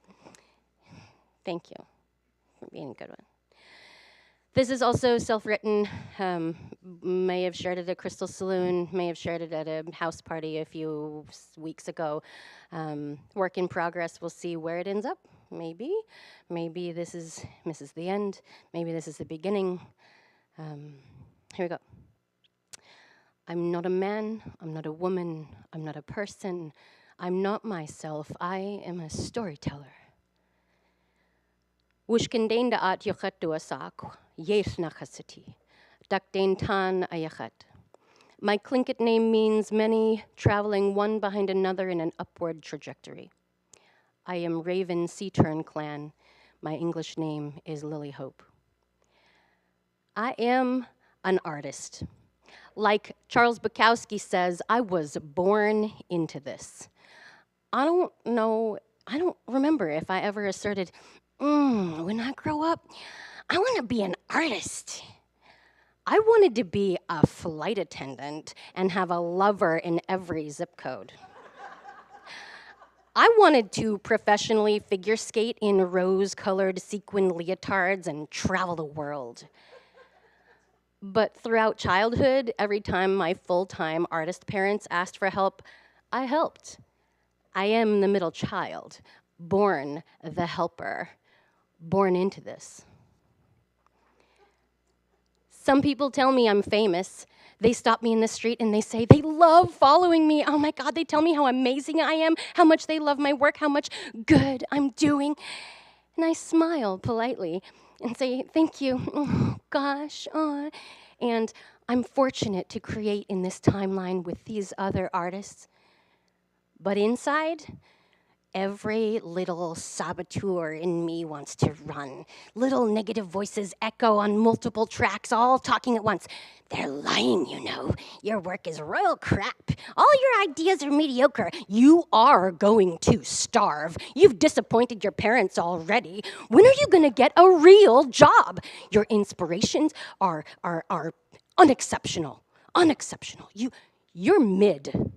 Thank you for being a good one. This is also self-written. May have shared it at Crystal Saloon, may have shared it at a house party a few weeks ago. Work in progress, we'll see where it ends up. Maybe this is the end. Maybe this is the beginning. Here we go. I'm not a man, I'm not a woman, I'm not a person. I'm not myself, I am a storyteller. Wishkendain da at yochet duasak, yes nachasiti, dakdain tan ayachet. My Tlingit name means many, traveling one behind another in an upward trajectory. I am Raven Sea-Turn clan. My English name is Lily Hope. I am an artist. Like Charles Bukowski says, I was born into this. I don't remember if I ever asserted, when I grow up, I want to be an artist. I wanted to be a flight attendant and have a lover in every zip code. I wanted to professionally figure skate in rose-colored sequin leotards and travel the world. But throughout childhood, every time my full-time artist parents asked for help, I helped. I am the middle child, born the helper, born into this. Some people tell me I'm famous. They stop me in the street and they say they love following me. Oh my God, they tell me how amazing I am, how much they love my work, how much good I'm doing. And I smile politely and say, thank you, oh, gosh. And I'm fortunate to create in this timeline with these other artists. But inside, every little saboteur in me wants to run. Little negative voices echo on multiple tracks, all talking at once. They're lying, you know. Your work is royal crap. All your ideas are mediocre. You are going to starve. You've disappointed your parents already. When are you going to get a real job? Your inspirations are unexceptional. Unexceptional. You're mid.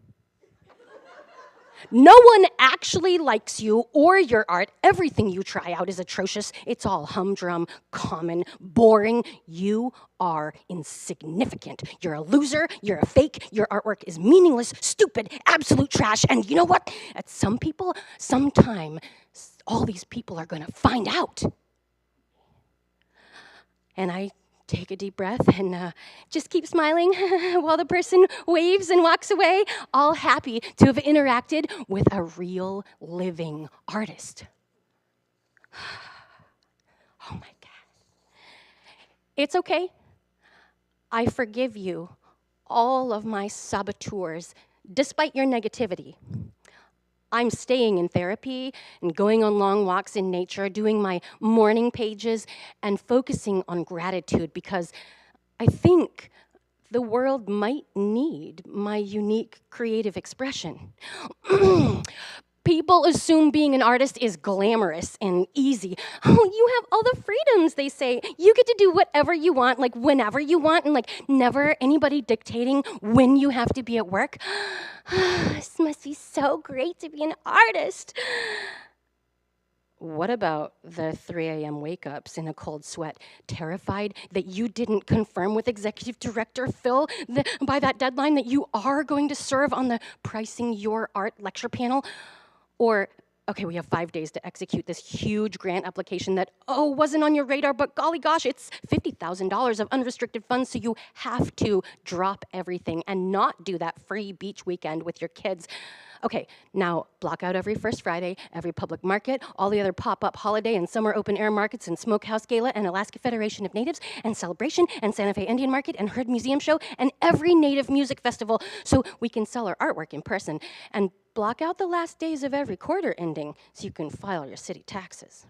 No one actually likes you or your art. Everything you try out is atrocious. It's all humdrum, common, boring. You are insignificant. You're a loser, you're a fake, your artwork is meaningless, stupid, absolute trash. And you know what? At some people, sometime, all these people are gonna find out. And I take a deep breath and just keep smiling while the person waves and walks away, all happy to have interacted with a real living artist. Oh my God. It's okay. I forgive you, all of my saboteurs, despite your negativity. I'm staying in therapy and going on long walks in nature, doing my morning pages and focusing on gratitude because I think the world might need my unique creative expression. People assume being an artist is glamorous and easy. Oh, you have all the freedoms, they say. You get to do whatever you want, like whenever you want, and like never anybody dictating when you have to be at work. This must be so great to be an artist. What about the 3 a.m. wake-ups in a cold sweat, terrified that you didn't confirm with Executive Director Phil by that deadline that you are going to serve on the Pricing Your Art lecture panel? Or, okay, we have 5 days to execute this huge grant application that, wasn't on your radar, but golly gosh, it's $50,000 of unrestricted funds, so you have to drop everything and not do that free beach weekend with your kids. Okay, now block out every first Friday, every public market, all the other pop-up holiday and summer open-air markets and Smokehouse Gala and Alaska Federation of Natives and Celebration and Santa Fe Indian Market and Herd Museum Show and every Native Music Festival so we can sell our artwork in person. And block out the last days of every quarter ending so you can file your city taxes.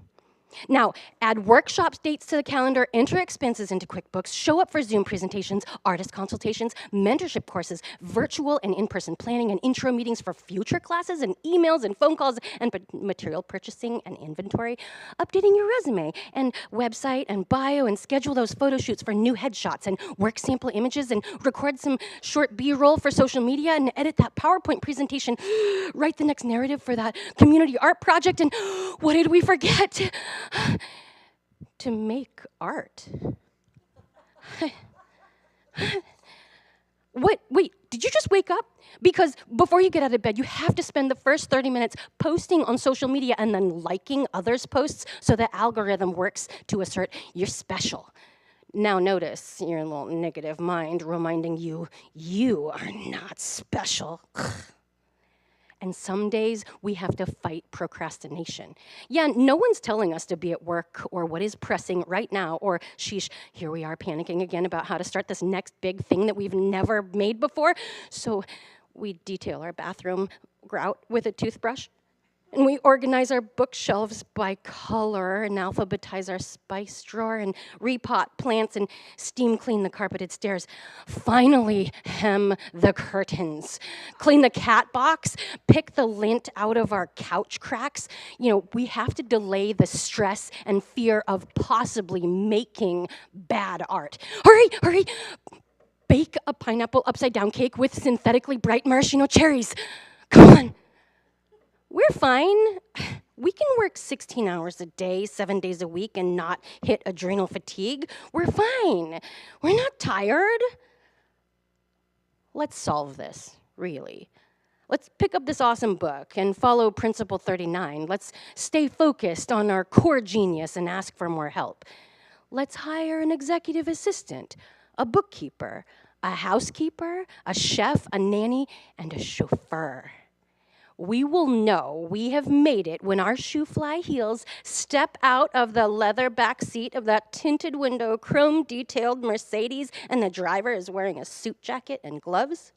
Now, add workshops dates to the calendar, enter expenses into QuickBooks, show up for Zoom presentations, artist consultations, mentorship courses, virtual and in-person planning and intro meetings for future classes and emails and phone calls and material purchasing and inventory, updating your resume and website and bio and schedule those photo shoots for new headshots and work sample images and record some short B-roll for social media and edit that PowerPoint presentation, write the next narrative for that community art project, and what did we forget? To make art. What? Wait, did you just wake up? Because before you get out of bed, you have to spend the first 30 minutes posting on social media and then liking others' posts so the algorithm works to assert you're special. Now notice your little negative mind reminding you, you are not special. And some days we have to fight procrastination. Yeah, no one's telling us to be at work or what is pressing right now, or sheesh, here we are panicking again about how to start this next big thing that we've never made before. So we detail our bathroom grout with a toothbrush. And we organize our bookshelves by color and alphabetize our spice drawer and repot plants and steam clean the carpeted stairs. Finally, hem the curtains. Clean the cat box, pick the lint out of our couch cracks. You know, we have to delay the stress and fear of possibly making bad art. Hurry, hurry! Bake a pineapple upside down cake with synthetically bright maraschino cherries. Come on. We're fine. We can work 16 hours a day, 7 days a week, and not hit adrenal fatigue. We're fine. We're not tired. Let's solve this, really. Let's pick up this awesome book and follow Principle 39. Let's stay focused on our core genius and ask for more help. Let's hire an executive assistant, a bookkeeper, a housekeeper, a chef, a nanny, and a chauffeur. We will know we have made it when our shoe-fly heels step out of the leather back seat of that tinted window, chrome-detailed Mercedes, and the driver is wearing a suit jacket and gloves.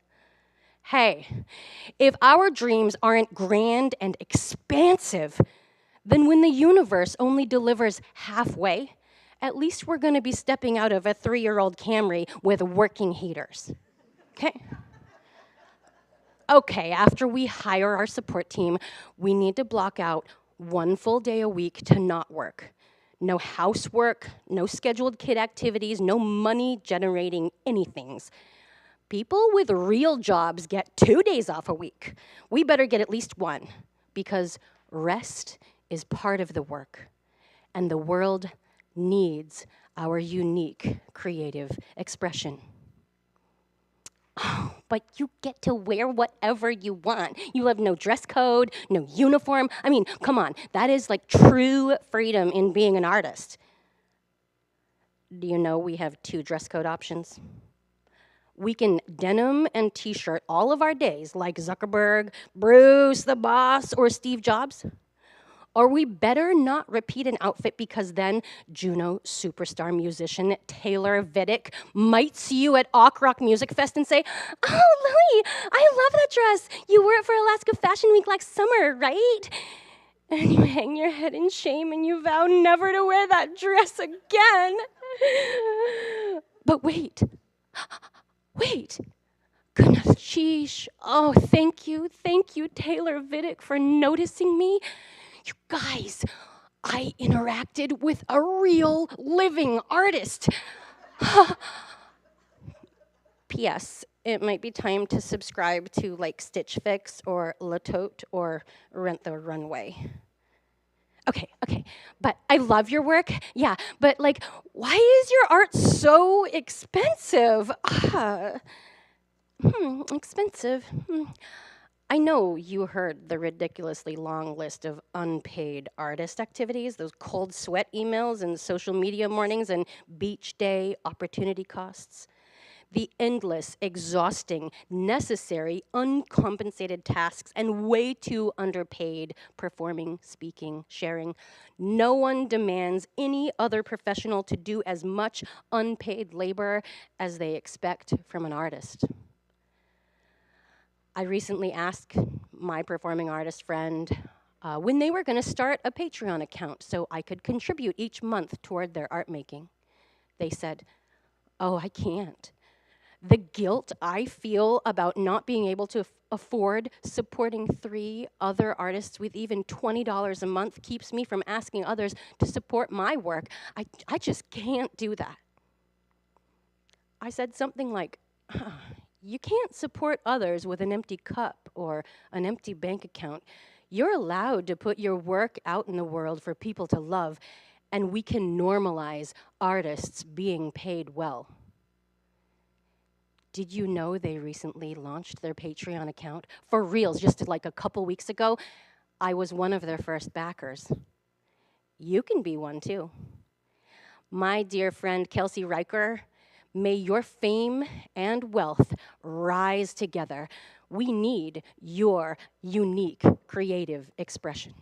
Hey, if our dreams aren't grand and expansive, then when the universe only delivers halfway, at least we're going to be stepping out of a 3-year-old Camry with working heaters. Okay? Okay, after we hire our support team, we need to block out 1 full day a week to not work. No housework, no scheduled kid activities, no money-generating anythings. People with real jobs get 2 days off a week. We better get at least 1, because rest is part of the work, and the world needs our unique creative expression. Oh, but you get to wear whatever you want. You have no dress code, no uniform. I mean, come on, that is like true freedom in being an artist. Do you know we have 2 dress code options? We can denim and t-shirt all of our days like Zuckerberg, Bruce the Boss, or Steve Jobs. Or we better not repeat an outfit because then Juno superstar musician Taylor Vidic might see you at Awk Rock Music Fest and say, "Oh, Lily, I love that dress. You wore it for Alaska Fashion Week last summer, right?" And you hang your head in shame and you vow never to wear that dress again. But wait, goodness, sheesh. Oh, thank you, Taylor Vidic, for noticing me. You guys, I interacted with a real living artist. P.S. It might be time to subscribe to like Stitch Fix or La Tote or Rent the Runway. Okay, but I love your work. Yeah, but like, why is your art so expensive? Expensive. I know you heard the ridiculously long list of unpaid artist activities, those cold sweat emails and social media mornings and beach day opportunity costs. The endless, exhausting, necessary, uncompensated tasks and way too underpaid performing, speaking, sharing. No one demands any other professional to do as much unpaid labor as they expect from an artist. I recently asked my performing artist friend when they were going to start a Patreon account so I could contribute each month toward their art making. They said, "Oh, I can't. The guilt I feel about not being able to afford supporting 3 other artists with even $20 a month keeps me from asking others to support my work. I just can't do that." I said something like, "You can't support others with an empty cup or an empty bank account. You're allowed to put your work out in the world for people to love, and we can normalize artists being paid well." Did you know they recently launched their Patreon account? For reals, just like a couple weeks ago, I was one of their first backers. You can be one too. My dear friend Kelsey Riker, may your fame and wealth rise together. We need your unique creative expression.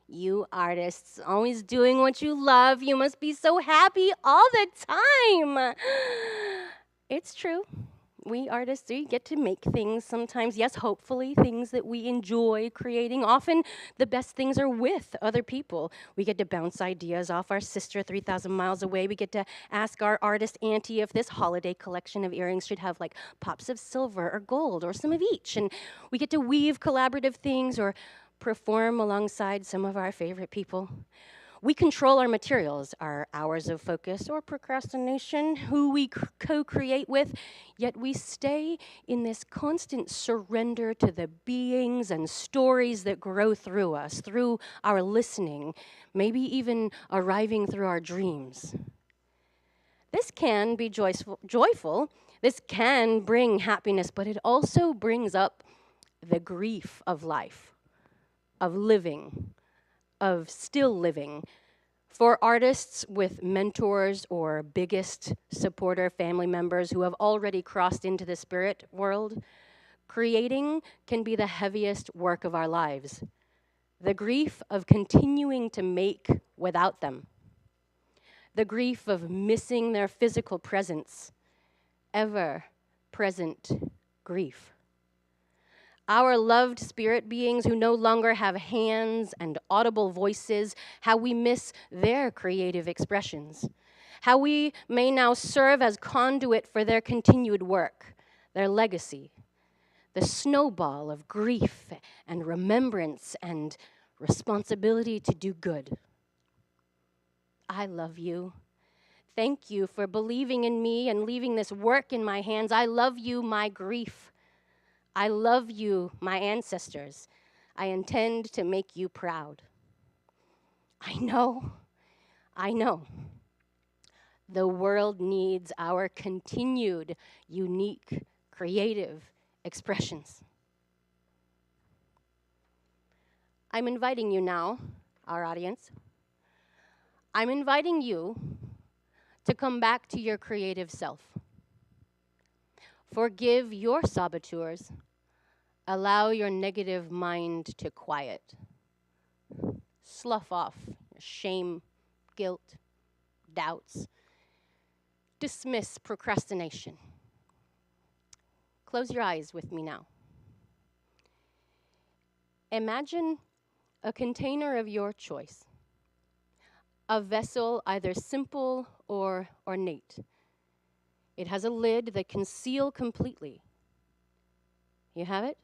You artists, always doing what you love. You must be so happy all the time. It's true. We artists, we get to make things sometimes, yes, hopefully, things that we enjoy creating. Often, the best things are with other people. We get to bounce ideas off our sister 3,000 miles away. We get to ask our artist auntie if this holiday collection of earrings should have like pops of silver or gold or some of each. And we get to weave collaborative things or perform alongside some of our favorite people. We control our materials, our hours of focus or procrastination, who we co-create with, yet we stay in this constant surrender to the beings and stories that grow through us, through our listening, maybe even arriving through our dreams. This can be joyful, this can bring happiness, but it also brings up the grief of life, of living, of still living. For artists with mentors or biggest supporter family members who have already crossed into the spirit world, creating can be the heaviest work of our lives. The grief of continuing to make without them. The grief of missing their physical presence. Ever-present grief. Our loved spirit beings who no longer have hands and audible voices, how we miss their creative expressions, how we may now serve as conduit for their continued work, their legacy, the snowball of grief and remembrance and responsibility to do good. I love you. Thank you for believing in me and leaving this work in my hands. I love you, my grief. I love you, my ancestors. I intend to make you proud. I know. The world needs our continued, unique, creative expressions. I'm inviting you now, our audience. I'm inviting you to come back to your creative self. Forgive your saboteurs. Allow your negative mind to quiet. Slough off your shame, guilt, doubts. Dismiss procrastination. Close your eyes with me now. Imagine a container of your choice. A vessel either simple or ornate. It has a lid that can seal completely. You have it?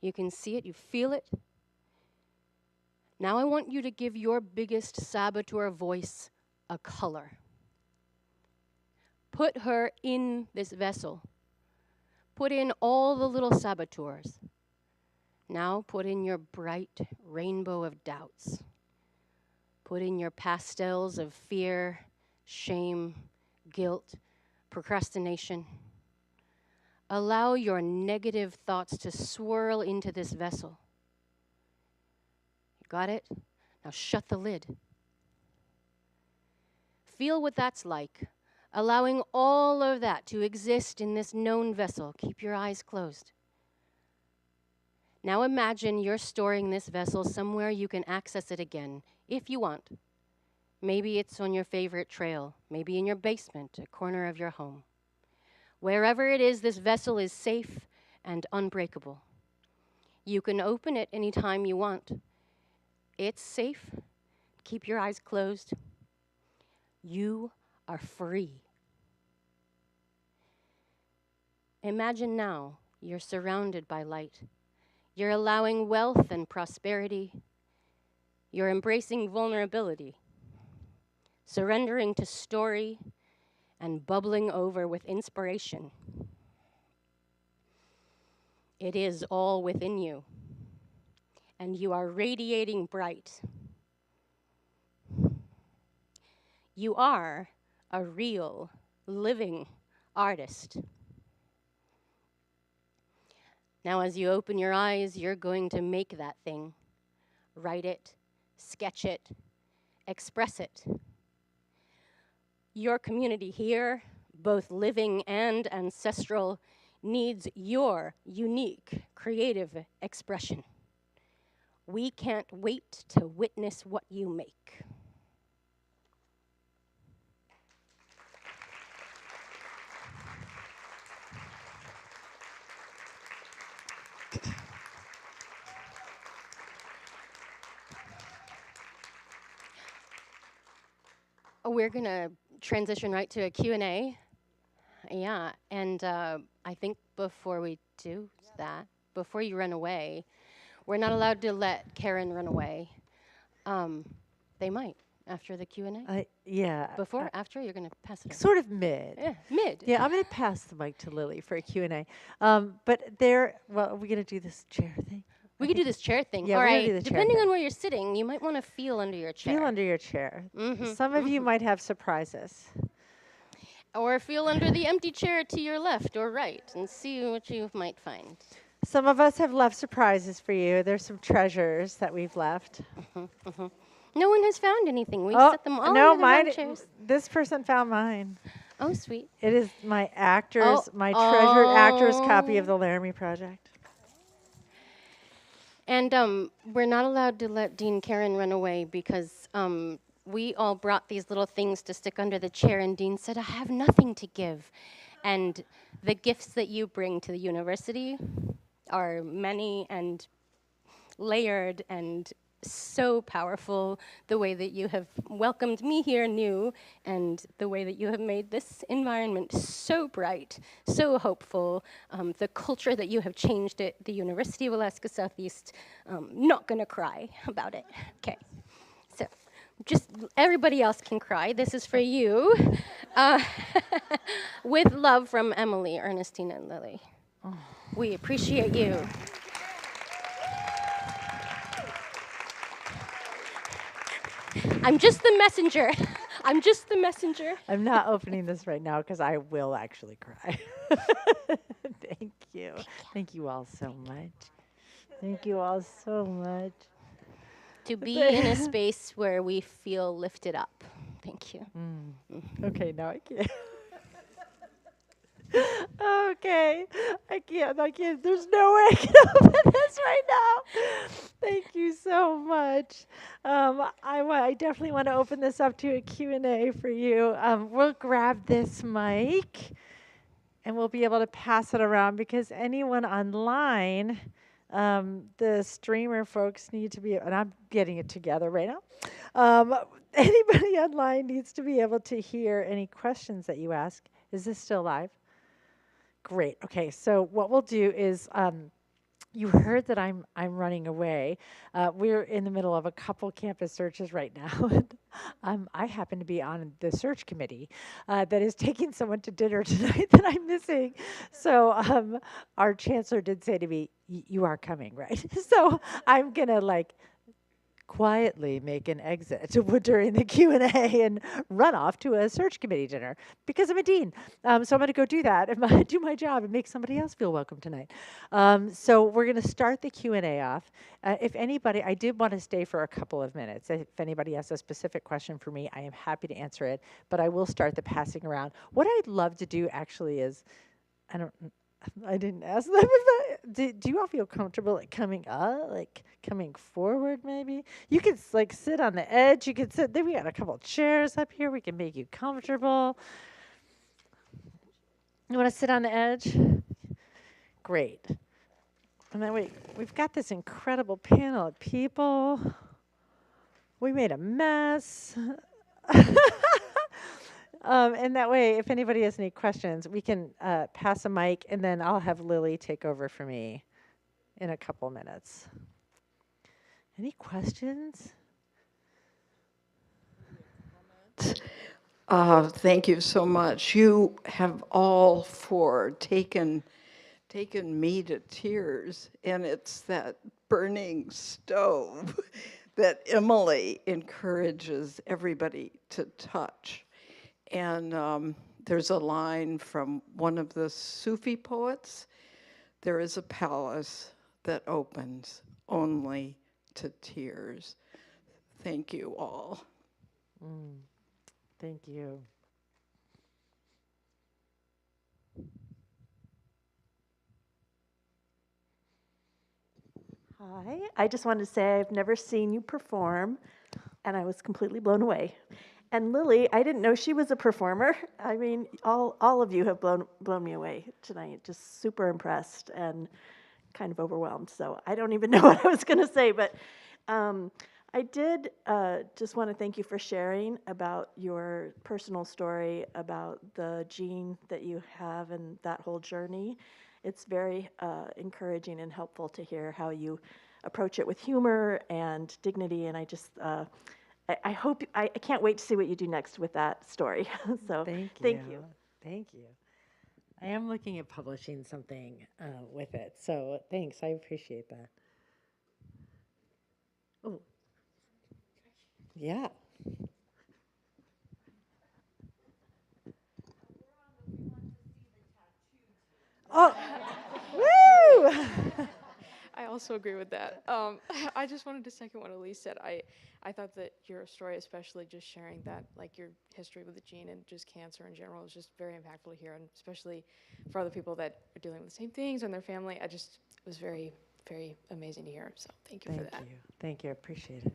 You can see it, you feel it. Now I want you to give your biggest saboteur voice a color. Put her in this vessel. Put in all the little saboteurs. Now put in your bright rainbow of doubts. Put in your pastels of fear, shame, guilt, procrastination. Allow your negative thoughts to swirl into this vessel. You got it? Now shut the lid. Feel what that's like, allowing all of that to exist in this known vessel. Keep your eyes closed. Now imagine you're storing this vessel somewhere you can access it again, if you want. Maybe it's on your favorite trail, maybe in your basement, a corner of your home. Wherever it is, this vessel is safe and unbreakable. You can open it anytime you want. It's safe. Keep your eyes closed. You are free. Imagine now you're surrounded by light. You're allowing wealth and prosperity. You're embracing vulnerability, surrendering to story, and bubbling over with inspiration. It is all within you, and you are radiating bright. You are a real, living artist. Now, as you open your eyes, you're going to make that thing. Write it, sketch it, express it. Your community here, both living and ancestral, needs your unique creative expression. We can't wait to witness what you make. We're going to transition right to a Q&A. Yeah, and I think before we do that, before you run away, we're not allowed to let Carin run away. They might after the Q&A. Yeah. Before, after, you're going to pass it over. Sort of mid. Yeah, mid. Yeah, I'm going to pass the mic to Lily for a Q&A. But well, are we going to do this chair thing? We could do this chair thing. Yeah, all we're gonna right. do the chair Depending thing. on where you're sitting, you might want to feel under your chair. Feel under your chair. Mhm, Some of you might have surprises. Or feel under the empty chair to your left or right and see what you might find. Some of us have left surprises for you. There's some treasures that we've left. No one has found anything. We've set them all no, under the mine. round chairs. This person found mine. Oh, sweet. It is my my treasured Oh. actor's copy of the Laramie Project. And we're not allowed to let Dean Carin run away because we all brought these little things to stick under the chair, and Dean said, I have nothing to give. And the gifts that you bring to the university are many and layered and so powerful. The way that you have welcomed me here new, and the way that you have made this environment so bright, so hopeful. The culture that you have changed at the University of Alaska Southeast, not gonna cry about it. Okay, so just everybody else can cry. This is for you. With love from Emily, Ernestine, and Lily. Oh. We appreciate you. I'm just the messenger. I'm just the messenger. I'm not opening this right now because I will actually cry. Thank you. Thank you all so much. Thank you all so much. To be in a space where we feel lifted up. Thank you. Okay, now I can't. Okay, I can't. There's no way I can open this right now. Thank you so much. I definitely want to open this up to a Q&A for you. We'll grab this mic, and we'll be able to pass it around because anyone online, the streamer folks need to be, and I'm getting it together right now. Anybody online needs to be able to hear any questions that you ask. Is this still live? Great. Okay, so what we'll do is You heard that I'm running away. We're in the middle of a couple campus searches right now. And, I happen to be on the search committee that is taking someone to dinner tonight that I'm missing. So our chancellor did say to me, "You are coming, right?" So I'm gonna like quietly make an exit during the Q&A and run off to a search committee dinner because I'm a dean. So I'm going to go do that and do my job and make somebody else feel welcome tonight. So we're going to start the Q&A off. If anybody, I did want to stay for a couple of minutes. If anybody has a specific question for me, I am happy to answer it, but I will start the passing around. What I'd love to do actually is, I didn't ask them if do you all feel comfortable like coming up, like coming forward maybe? You could like sit on the edge, you could sit, then we got a couple chairs up here, we can make you comfortable. You wanna sit on the edge? Great. And then we've got this incredible panel of people. We made a mess. And that way, if anybody has any questions, we can pass a mic, and then I'll have Lily take over for me in a couple minutes. Any questions? Thank you so much. You have all four taken me to tears, and it's that burning stove that Emily encourages everybody to touch. And there's a line from one of the Sufi poets, "There is a palace that opens only to tears." Thank you all. Thank you. Hi, I just wanted to say I've never seen you perform, and I was completely blown away. And Lily, I didn't know she was a performer. I mean, all of you have blown me away tonight. Just super impressed and kind of overwhelmed. So I don't even know what I was going to say, but I did just want to thank you for sharing about your personal story about the gene that you have and that whole journey. It's very encouraging and helpful to hear how you approach it with humor and dignity. And I just, I hope, I can't wait to see what you do next with that story. So Thank you. Thank you. I am looking at publishing something with it, so thanks. I appreciate that. Oh, yeah. Oh, woo! I also agree with that. I just wanted to second what Elise said. I thought that your story, especially just sharing that, like your history with the gene and just cancer in general, is just very impactful to hear, and especially for other people that are dealing with the same things and their family. It was very, very amazing to hear. So thank you for that. Thank you. I appreciate it.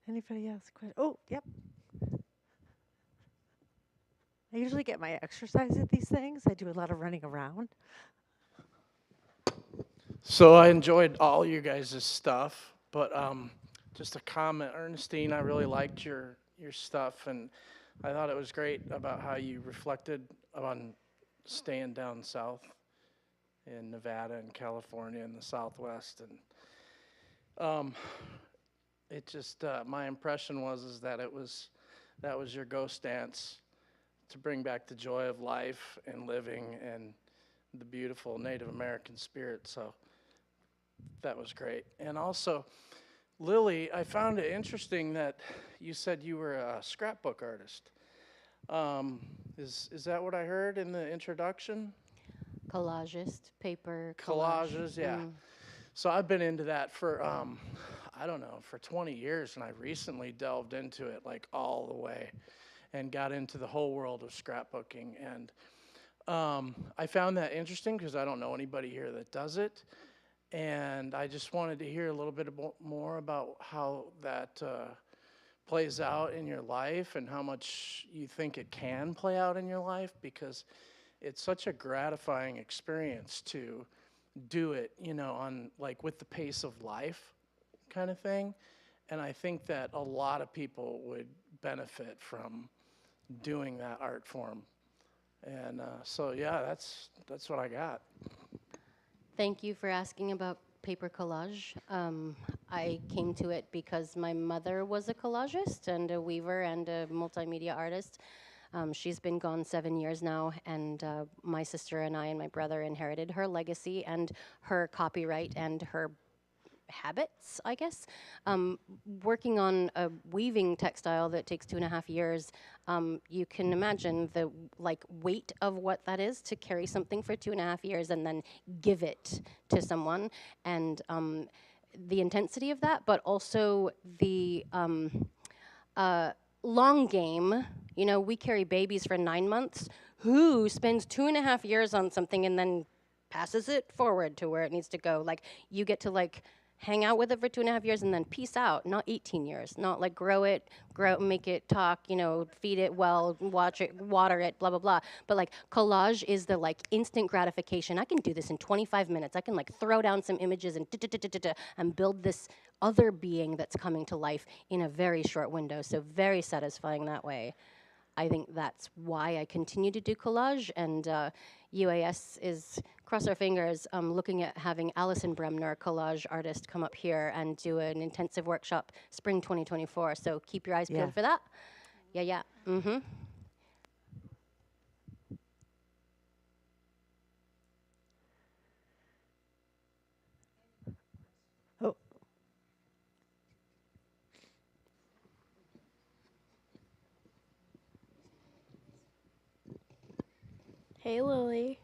Anybody else? Oh, yep. I usually get my exercise at these things. I do a lot of running around. So I enjoyed all you guys' stuff, but just a comment, Ernestine, I really liked your stuff, and I thought it was great about how you reflected on staying down south in Nevada and California and the Southwest, and it just my impression is that that was your ghost dance to bring back the joy of life and living and the beautiful Native American spirit. So that was great. And also, Lily, I found it interesting that you said you were a scrapbook artist. Is that what I heard in the introduction? Collagist, paper, Collages, yeah. So I've been into that for, I don't know, for 20 years, and I recently delved into it like all the way and got into the whole world of scrapbooking. And I found that interesting because I don't know anybody here that does it. And I just wanted to hear a little bit more about how that plays out in your life and how much you think it can play out in your life, because it's such a gratifying experience to do it, on like with the pace of life kind of thing. And I think that a lot of people would benefit from doing that art form. And so yeah, that's what I got. Thank you for asking about paper collage. I came to it because my mother was a collagist and a weaver and a multimedia artist. She's been gone 7 years now, and my sister and I and my brother inherited her legacy and her copyright and her habits, I guess. Working on a weaving textile that takes 2.5 years, you can imagine the weight of what that is to carry something for 2.5 years and then give it to someone, and the intensity of that, but also the long game. You know, we carry babies for 9 months. Who spends 2.5 years on something and then passes it forward to where it needs to go? Like, you get to hang out with it for 2.5 years and then peace out, not 18 years, not grow it, make it talk, feed it well, watch it, water it, blah, blah, blah. But collage is the instant gratification. I can do this in 25 minutes. I can throw down some images and build this other being that's coming to life in a very short window. So very satisfying that way. I think that's why I continue to do collage, and UAS is, cross our fingers, looking at having Allison Bremner, collage artist, come up here and do an intensive workshop spring 2024. So keep your eyes peeled for that. Yeah. Mm-hmm. Oh. Hey, Lily.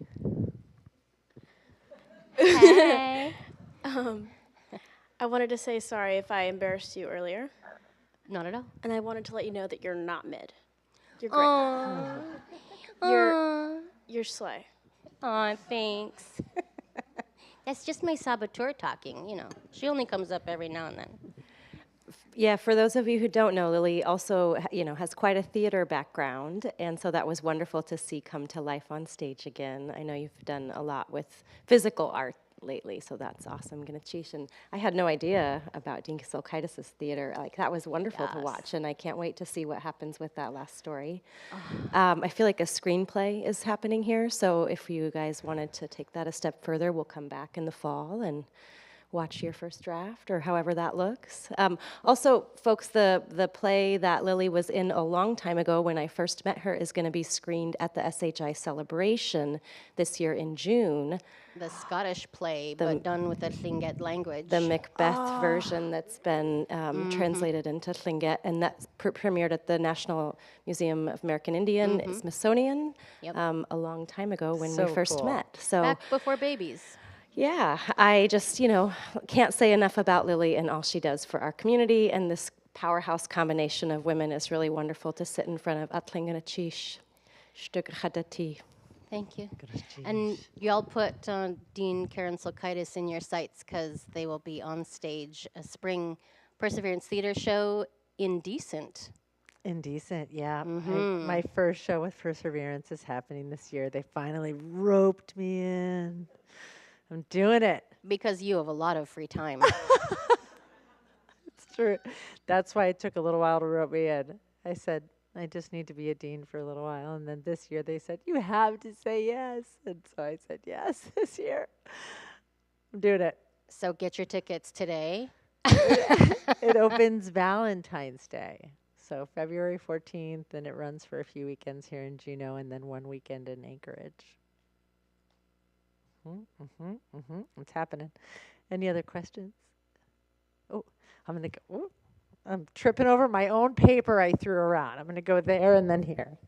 Hey. I wanted to say sorry if I embarrassed you earlier, Not at all. and I wanted to let you know that you're not mid. You're great. You're slay. Aw, thanks. That's just my saboteur talking, She only comes up every now and then. Yeah, for those of you who don't know, Lily also, has quite a theater background, and so that was wonderful to see come to life on stage again. I know you've done a lot with physical art lately, so that's awesome, Ganachish. And I had no idea about Carin Silkaitis' theater. That was wonderful to watch, and I can't wait to see what happens with that last story. I feel like a screenplay is happening here, so if you guys wanted to take that a step further, we'll come back in the fall and watch your first draft, or however that looks. Also, folks, the play that Lily was in a long time ago when I first met her is going to be screened at the SHI Celebration this year in June. The Scottish play, but done with the Tlingit language. The Macbeth version that's been translated into Tlingit, and that premiered at the National Museum of American Indian, Smithsonian, a long time ago when we first met. So back before babies. Yeah, I just, can't say enough about Lily and all she does for our community, and this powerhouse combination of women is really wonderful to sit in front of. Atlinganachish, Shtukhadati. Thank you. And y'all put Dean Carin Silkaitis in your sights because they will be on stage a spring Perseverance Theater show, Indecent. Indecent, yeah. My first show with Perseverance is happening this year. They finally roped me in. I'm doing it. Because you have a lot of free time. It's true. That's why it took a little while to rope me in. I said, I just need to be a dean for a little while. And then this year they said, you have to say yes. And so I said yes this year. I'm doing it. So get your tickets today. It opens Valentine's Day. So February 14th, and it runs for a few weekends here in Juneau and then one weekend in Anchorage. It's happening. Any other questions? Oh, I'm going to go. Ooh, I'm tripping over my own paper I threw around. I'm going to go there and then here.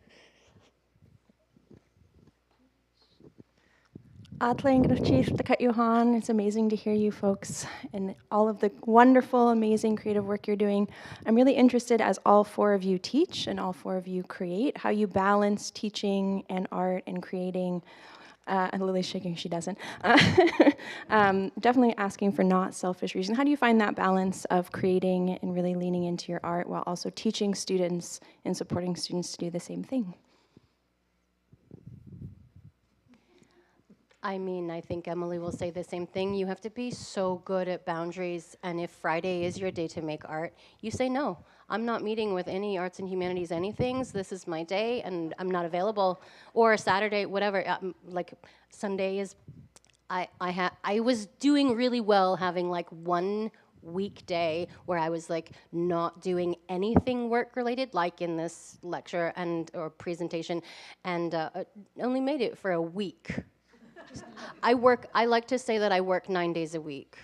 Johan, it's amazing to hear you folks and all of the wonderful, amazing creative work you're doing. I'm really interested, as all four of you teach and all four of you create, how you balance teaching and art and creating. And Lily's shaking, she doesn't. Definitely asking for not selfish reasons. How do you find that balance of creating and really leaning into your art while also teaching students and supporting students to do the same thing? I mean, I think Emily will say the same thing. You have to be so good at boundaries, and if Friday is your day to make art, you say no. I'm not meeting with any arts and humanities anythings. This is my day, and I'm not available. Or Saturday, whatever. Like Sunday is. I was doing really well having like one weekday where I was like not doing anything work related, like in this lecture and or presentation, and only made it for a week. I like to say that I work 9 days a week.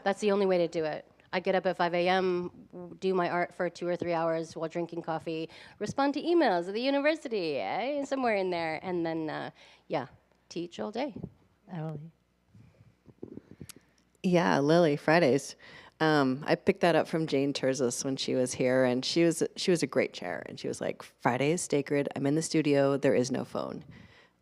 That's the only way to do it. I get up at 5 a.m., do my art for 2 or 3 hours while drinking coffee, respond to emails at the university, somewhere in there, and then, yeah, teach all day. Emily. Yeah, Lily, Fridays. I picked that up from Jane Terzis when she was here, and she was a great chair. And she was like, "Friday is sacred. I'm in the studio. There is no phone."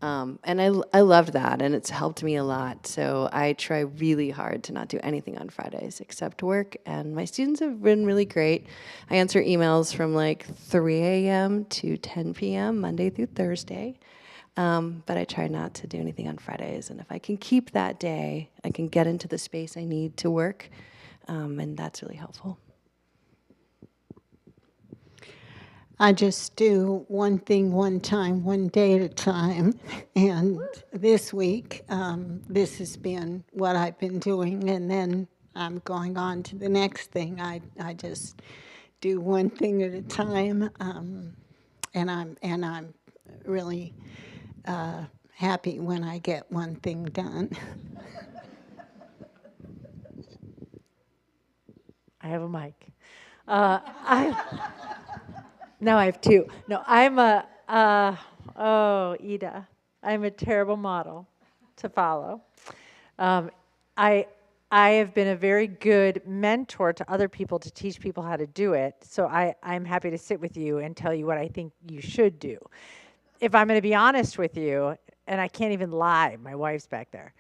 And I loved that, and it's helped me a lot. So I try really hard to not do anything on Fridays except work, and my students have been really great. I answer emails from like 3 a.m. to 10 p.m. Monday through Thursday, but I try not to do anything on Fridays. And if I can keep that day, I can get into the space I need to work, and that's really helpful. I just do one thing one time, one day at a time. And this week, this has been what I've been doing, and then I'm going on to the next thing. I just do one thing at a time, and I'm really happy when I get one thing done. I have a mic. No, I have two. No, I'm Ida. I'm a terrible model to follow. I have been a very good mentor to other people to teach people how to do it. So I'm happy to sit with you and tell you what I think you should do. If I'm going to be honest with you, and I can't even lie, my wife's back there.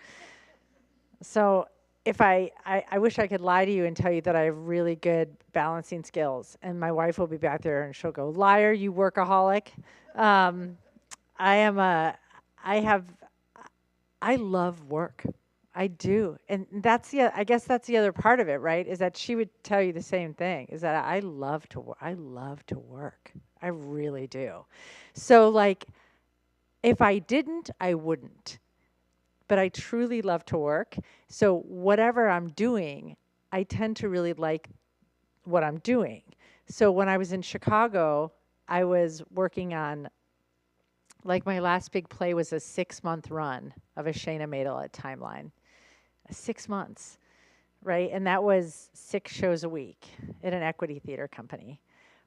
So if I wish I could lie to you and tell you that I have really good balancing skills, and my wife will be back there and she'll go, "Liar, you workaholic." I love work. I do. And I guess that's the other part of it, right? Is that she would tell you the same thing, is that I love to work. I really do. So like, if I didn't, I wouldn't. But I truly love to work. So whatever I'm doing, I tend to really like what I'm doing. So when I was in Chicago, I was working on, like my last big play was a 6-month run of a Shana Madel at Timeline. 6 months, right? And that was 6 shows a week at an equity theater company.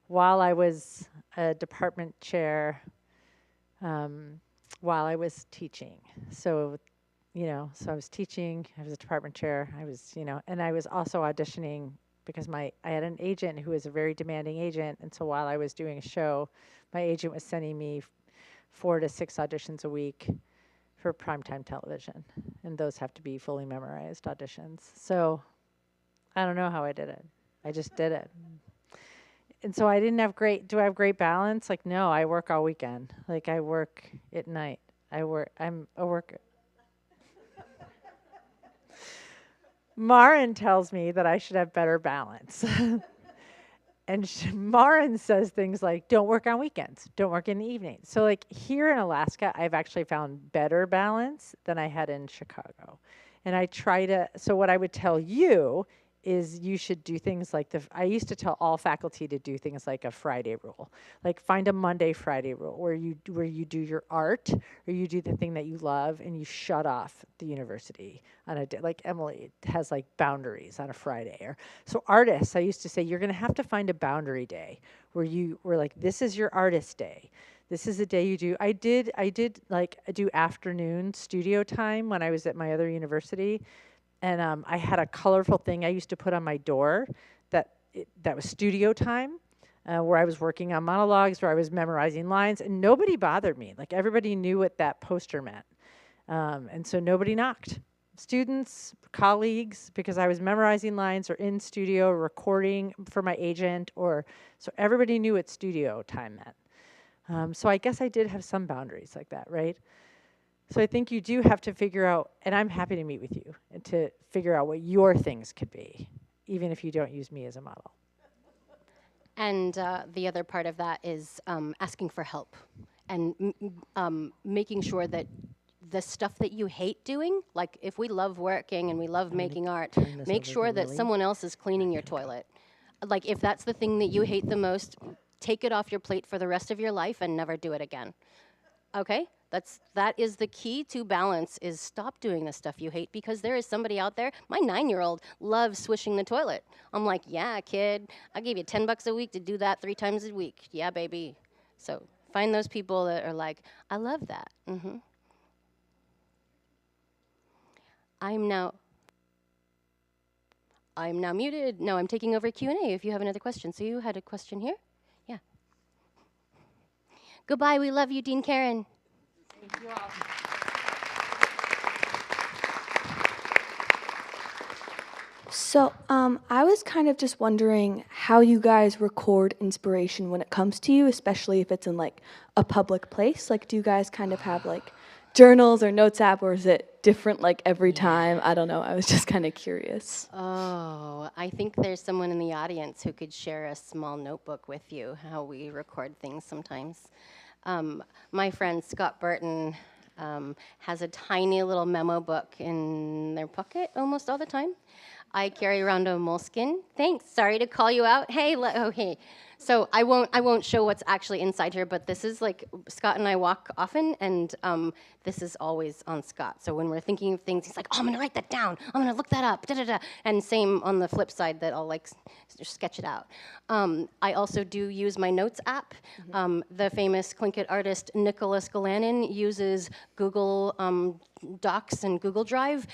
While I was a department chair, while I was teaching. So I was teaching, I was a department chair, and I was also auditioning because I had an agent who was a very demanding agent, and so while I was doing a show, my agent was sending me 4 to 6 auditions a week for primetime television, and those have to be fully memorized auditions. So I don't know how I did it. I just did it. And so I didn't have do I have great balance? Like, no, I work all weekend. Like, I work at night. I'm a worker. Marin tells me that I should have better balance. And Marin says things like, don't work on weekends, don't work in the evening. So like here in Alaska, I've actually found better balance than I had in Chicago. And I try to, so what I would tell you is you should do things like I used to tell all faculty to do things like a Friday rule, like find a Monday, Friday rule where you do your art or you do the thing that you love and you shut off the university on a day. Like Emily has like boundaries on a Friday. So artists, I used to say, you're going to have to find a boundary day where we're like, this is your artist day. This is the day you do. I did like do afternoon studio time when I was at my other university. And I had a colorful thing I used to put on my door that was studio time, where I was working on monologues, where I was memorizing lines, and nobody bothered me. Like everybody knew what that poster meant. And so nobody knocked. Students, colleagues, because I was memorizing lines or in studio recording for my agent, so everybody knew what studio time meant. So I guess I did have some boundaries like that, right? So I think you do have to figure out, and I'm happy to meet with you, and to figure out what your things could be, even if you don't use me as a model. And the other part of that is asking for help and making sure that the stuff that you hate doing, like if we love working and we love making art, make sure that someone else is cleaning your toilet. Like if that's the thing that you hate the most, take it off your plate for the rest of your life and never do it again. Okay? That is the key to balance, is stop doing the stuff you hate, because there is somebody out there. My 9-year-old loves swishing the toilet. I'm like, yeah, kid, I gave you $10 a week to do that 3 times a week. Yeah, baby. So find those people that are like, I love that. I'm now muted. No, I'm taking over Q&A if you have another question. So you had a question here? Yeah. Goodbye, we love you, Dean Carin. Thank you all. So, I was kind of just wondering how you guys record inspiration when it comes to you, especially if it's in like a public place. Like, do you guys kind of have like journals or notes app, or is it different like every time? I don't know. I was just kind of curious. Oh, I think there's someone in the audience who could share a small notebook with you, how we record things sometimes. My friend Scott Burton has a tiny little memo book in their pocket almost all the time. I carry around a moleskin. Thanks. Sorry to call you out. Hey, hey. So I won't show what's actually inside here, but this is like, Scott and I walk often, and this is always on Scott. So when we're thinking of things, he's like, oh, I'm gonna write that down. I'm gonna look that up, da-da-da. And same on the flip side, that I'll like sketch it out. I also do use my notes app. The famous Tlingit artist Nicholas Galanin uses Google Docs and Google Drive.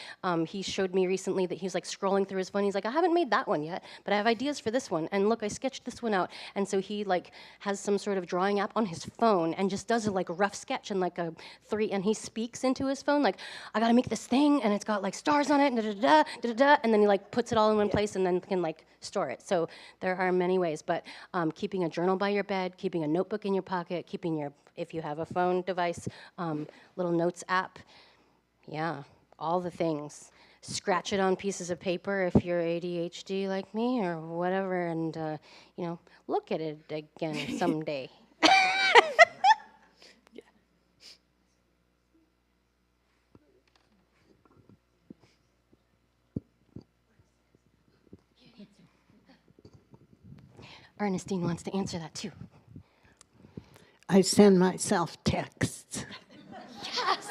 He showed me recently that he's like scrolling through his phone. He's like, I haven't made that one yet, but I have ideas for this one. And look, I sketched this one out. And so he like has some sort of drawing app on his phone and just does a like rough sketch in like a 3, and he speaks into his phone like, I gotta make this thing, and it's got like stars on it, and da-da-da, da-da-da, and then he like puts it all in one place and then can like store it. So there are many ways, but keeping a journal by your bed, keeping a notebook in your pocket, keeping your, if you have a phone device, little notes app. Yeah, all the things. Scratch it on pieces of paper if you're ADHD like me or whatever, and you know, look at it again someday. Ernestine wants to answer that too. I send myself texts. Yes!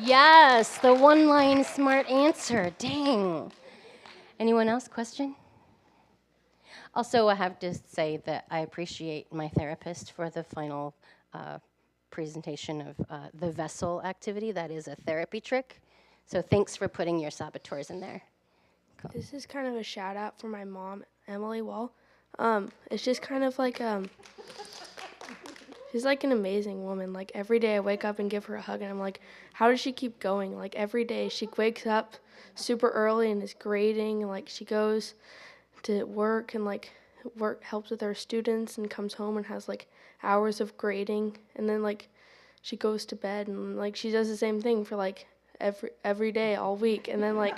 Yes, the one-line smart answer. Dang. Anyone else? Question? Also, I have to say that I appreciate my therapist for the final presentation of the vessel activity. That is a therapy trick. So thanks for putting your saboteurs in there. Cool. This is kind of a shout out for my mom, Emily Wall. It's just kind of like she's like an amazing woman. Like every day I wake up and give her a hug, and I'm like, how does she keep going? Like every day she wakes up super early and is grading, and like she goes to work and like helps with our students and comes home and has like hours of grading, and then like she goes to bed and like she does the same thing for like every day all week, and then like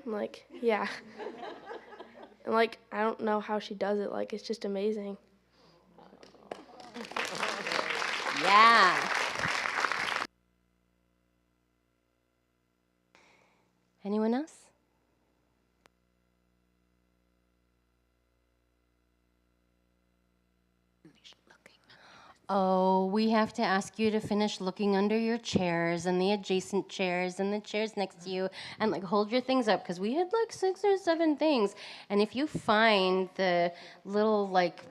I'm like, yeah. And like I don't know how she does it. Like it's just amazing. Yeah. Anyone else? Oh, we have to ask you to finish looking under your chairs and the adjacent chairs and the chairs next to you, and like hold your things up, because we had like 6 or 7 things. And if you find the little like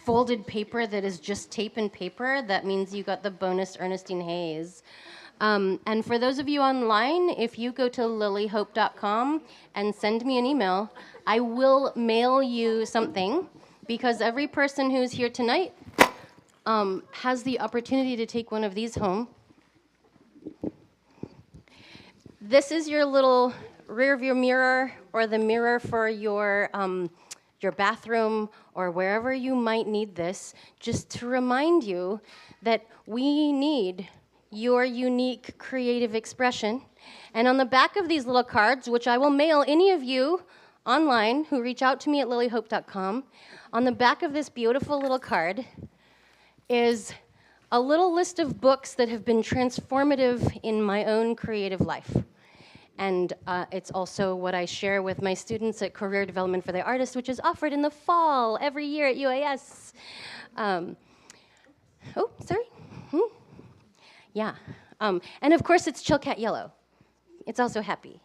folded paper that is just tape and paper, that means you got the bonus Ernestine Hayes. And for those of you online, if you go to lilyhope.com and send me an email, I will mail you something, because every person who's here tonight has the opportunity to take one of these home. This is your little rear view mirror, or the mirror for your your bathroom, or wherever you might need this, just to remind you that we need your unique creative expression. And on the back of these little cards, which I will mail any of you online who reach out to me at lilyhope.com, on the back of this beautiful little card is a little list of books that have been transformative in my own creative life. And it's also what I share with my students at Career Development for the Artist, which is offered in the fall every year at UAS. Oh, sorry. Yeah. And of course, it's Chilkat Yellow. It's also happy.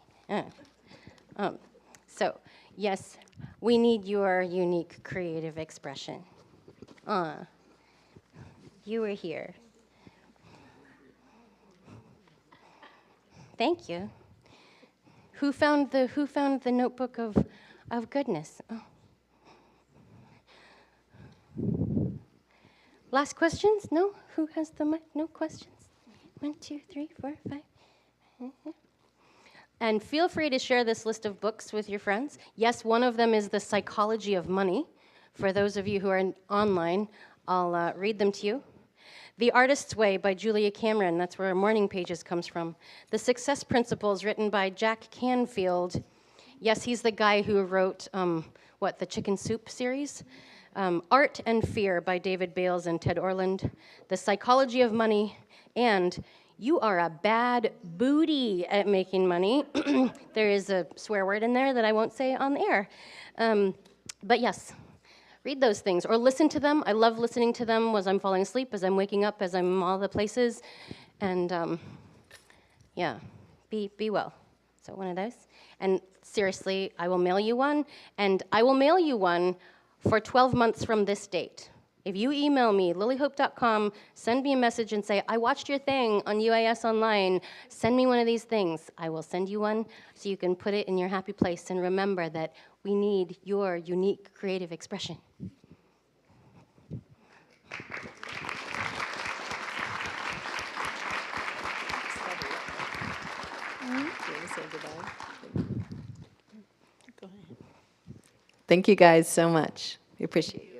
So, yes, we need your unique creative expression. You were here. Thank you. Who found the notebook of goodness? Oh. Last questions? No? Who has the mic? No questions? 1, 2, 3, 4, 5. And feel free to share this list of books with your friends. Yes, one of them is The Psychology of Money. For those of you who are online, I'll read them to you. The Artist's Way by Julia Cameron, that's where Morning Pages comes from. The Success Principles, written by Jack Canfield. Yes, he's the guy who wrote, the Chicken Soup series? Art and Fear by David Bales and Ted Orland. The Psychology of Money, and You Are a Bad Booty at Making Money. There is a swear word in there that I won't say on the air. But yes. Read those things or listen to them. I love listening to them as I'm falling asleep, as I'm waking up, as I'm all the places. And yeah, be well. So one of those. And seriously, I will mail you one. And I will mail you one for 12 months from this date. If you email me, lilyhope.com, send me a message and say, I watched your thing on UAS Online, send me one of these things. I will send you one so you can put it in your happy place and remember that we need your unique creative expression. Thank you guys so much. We appreciate it.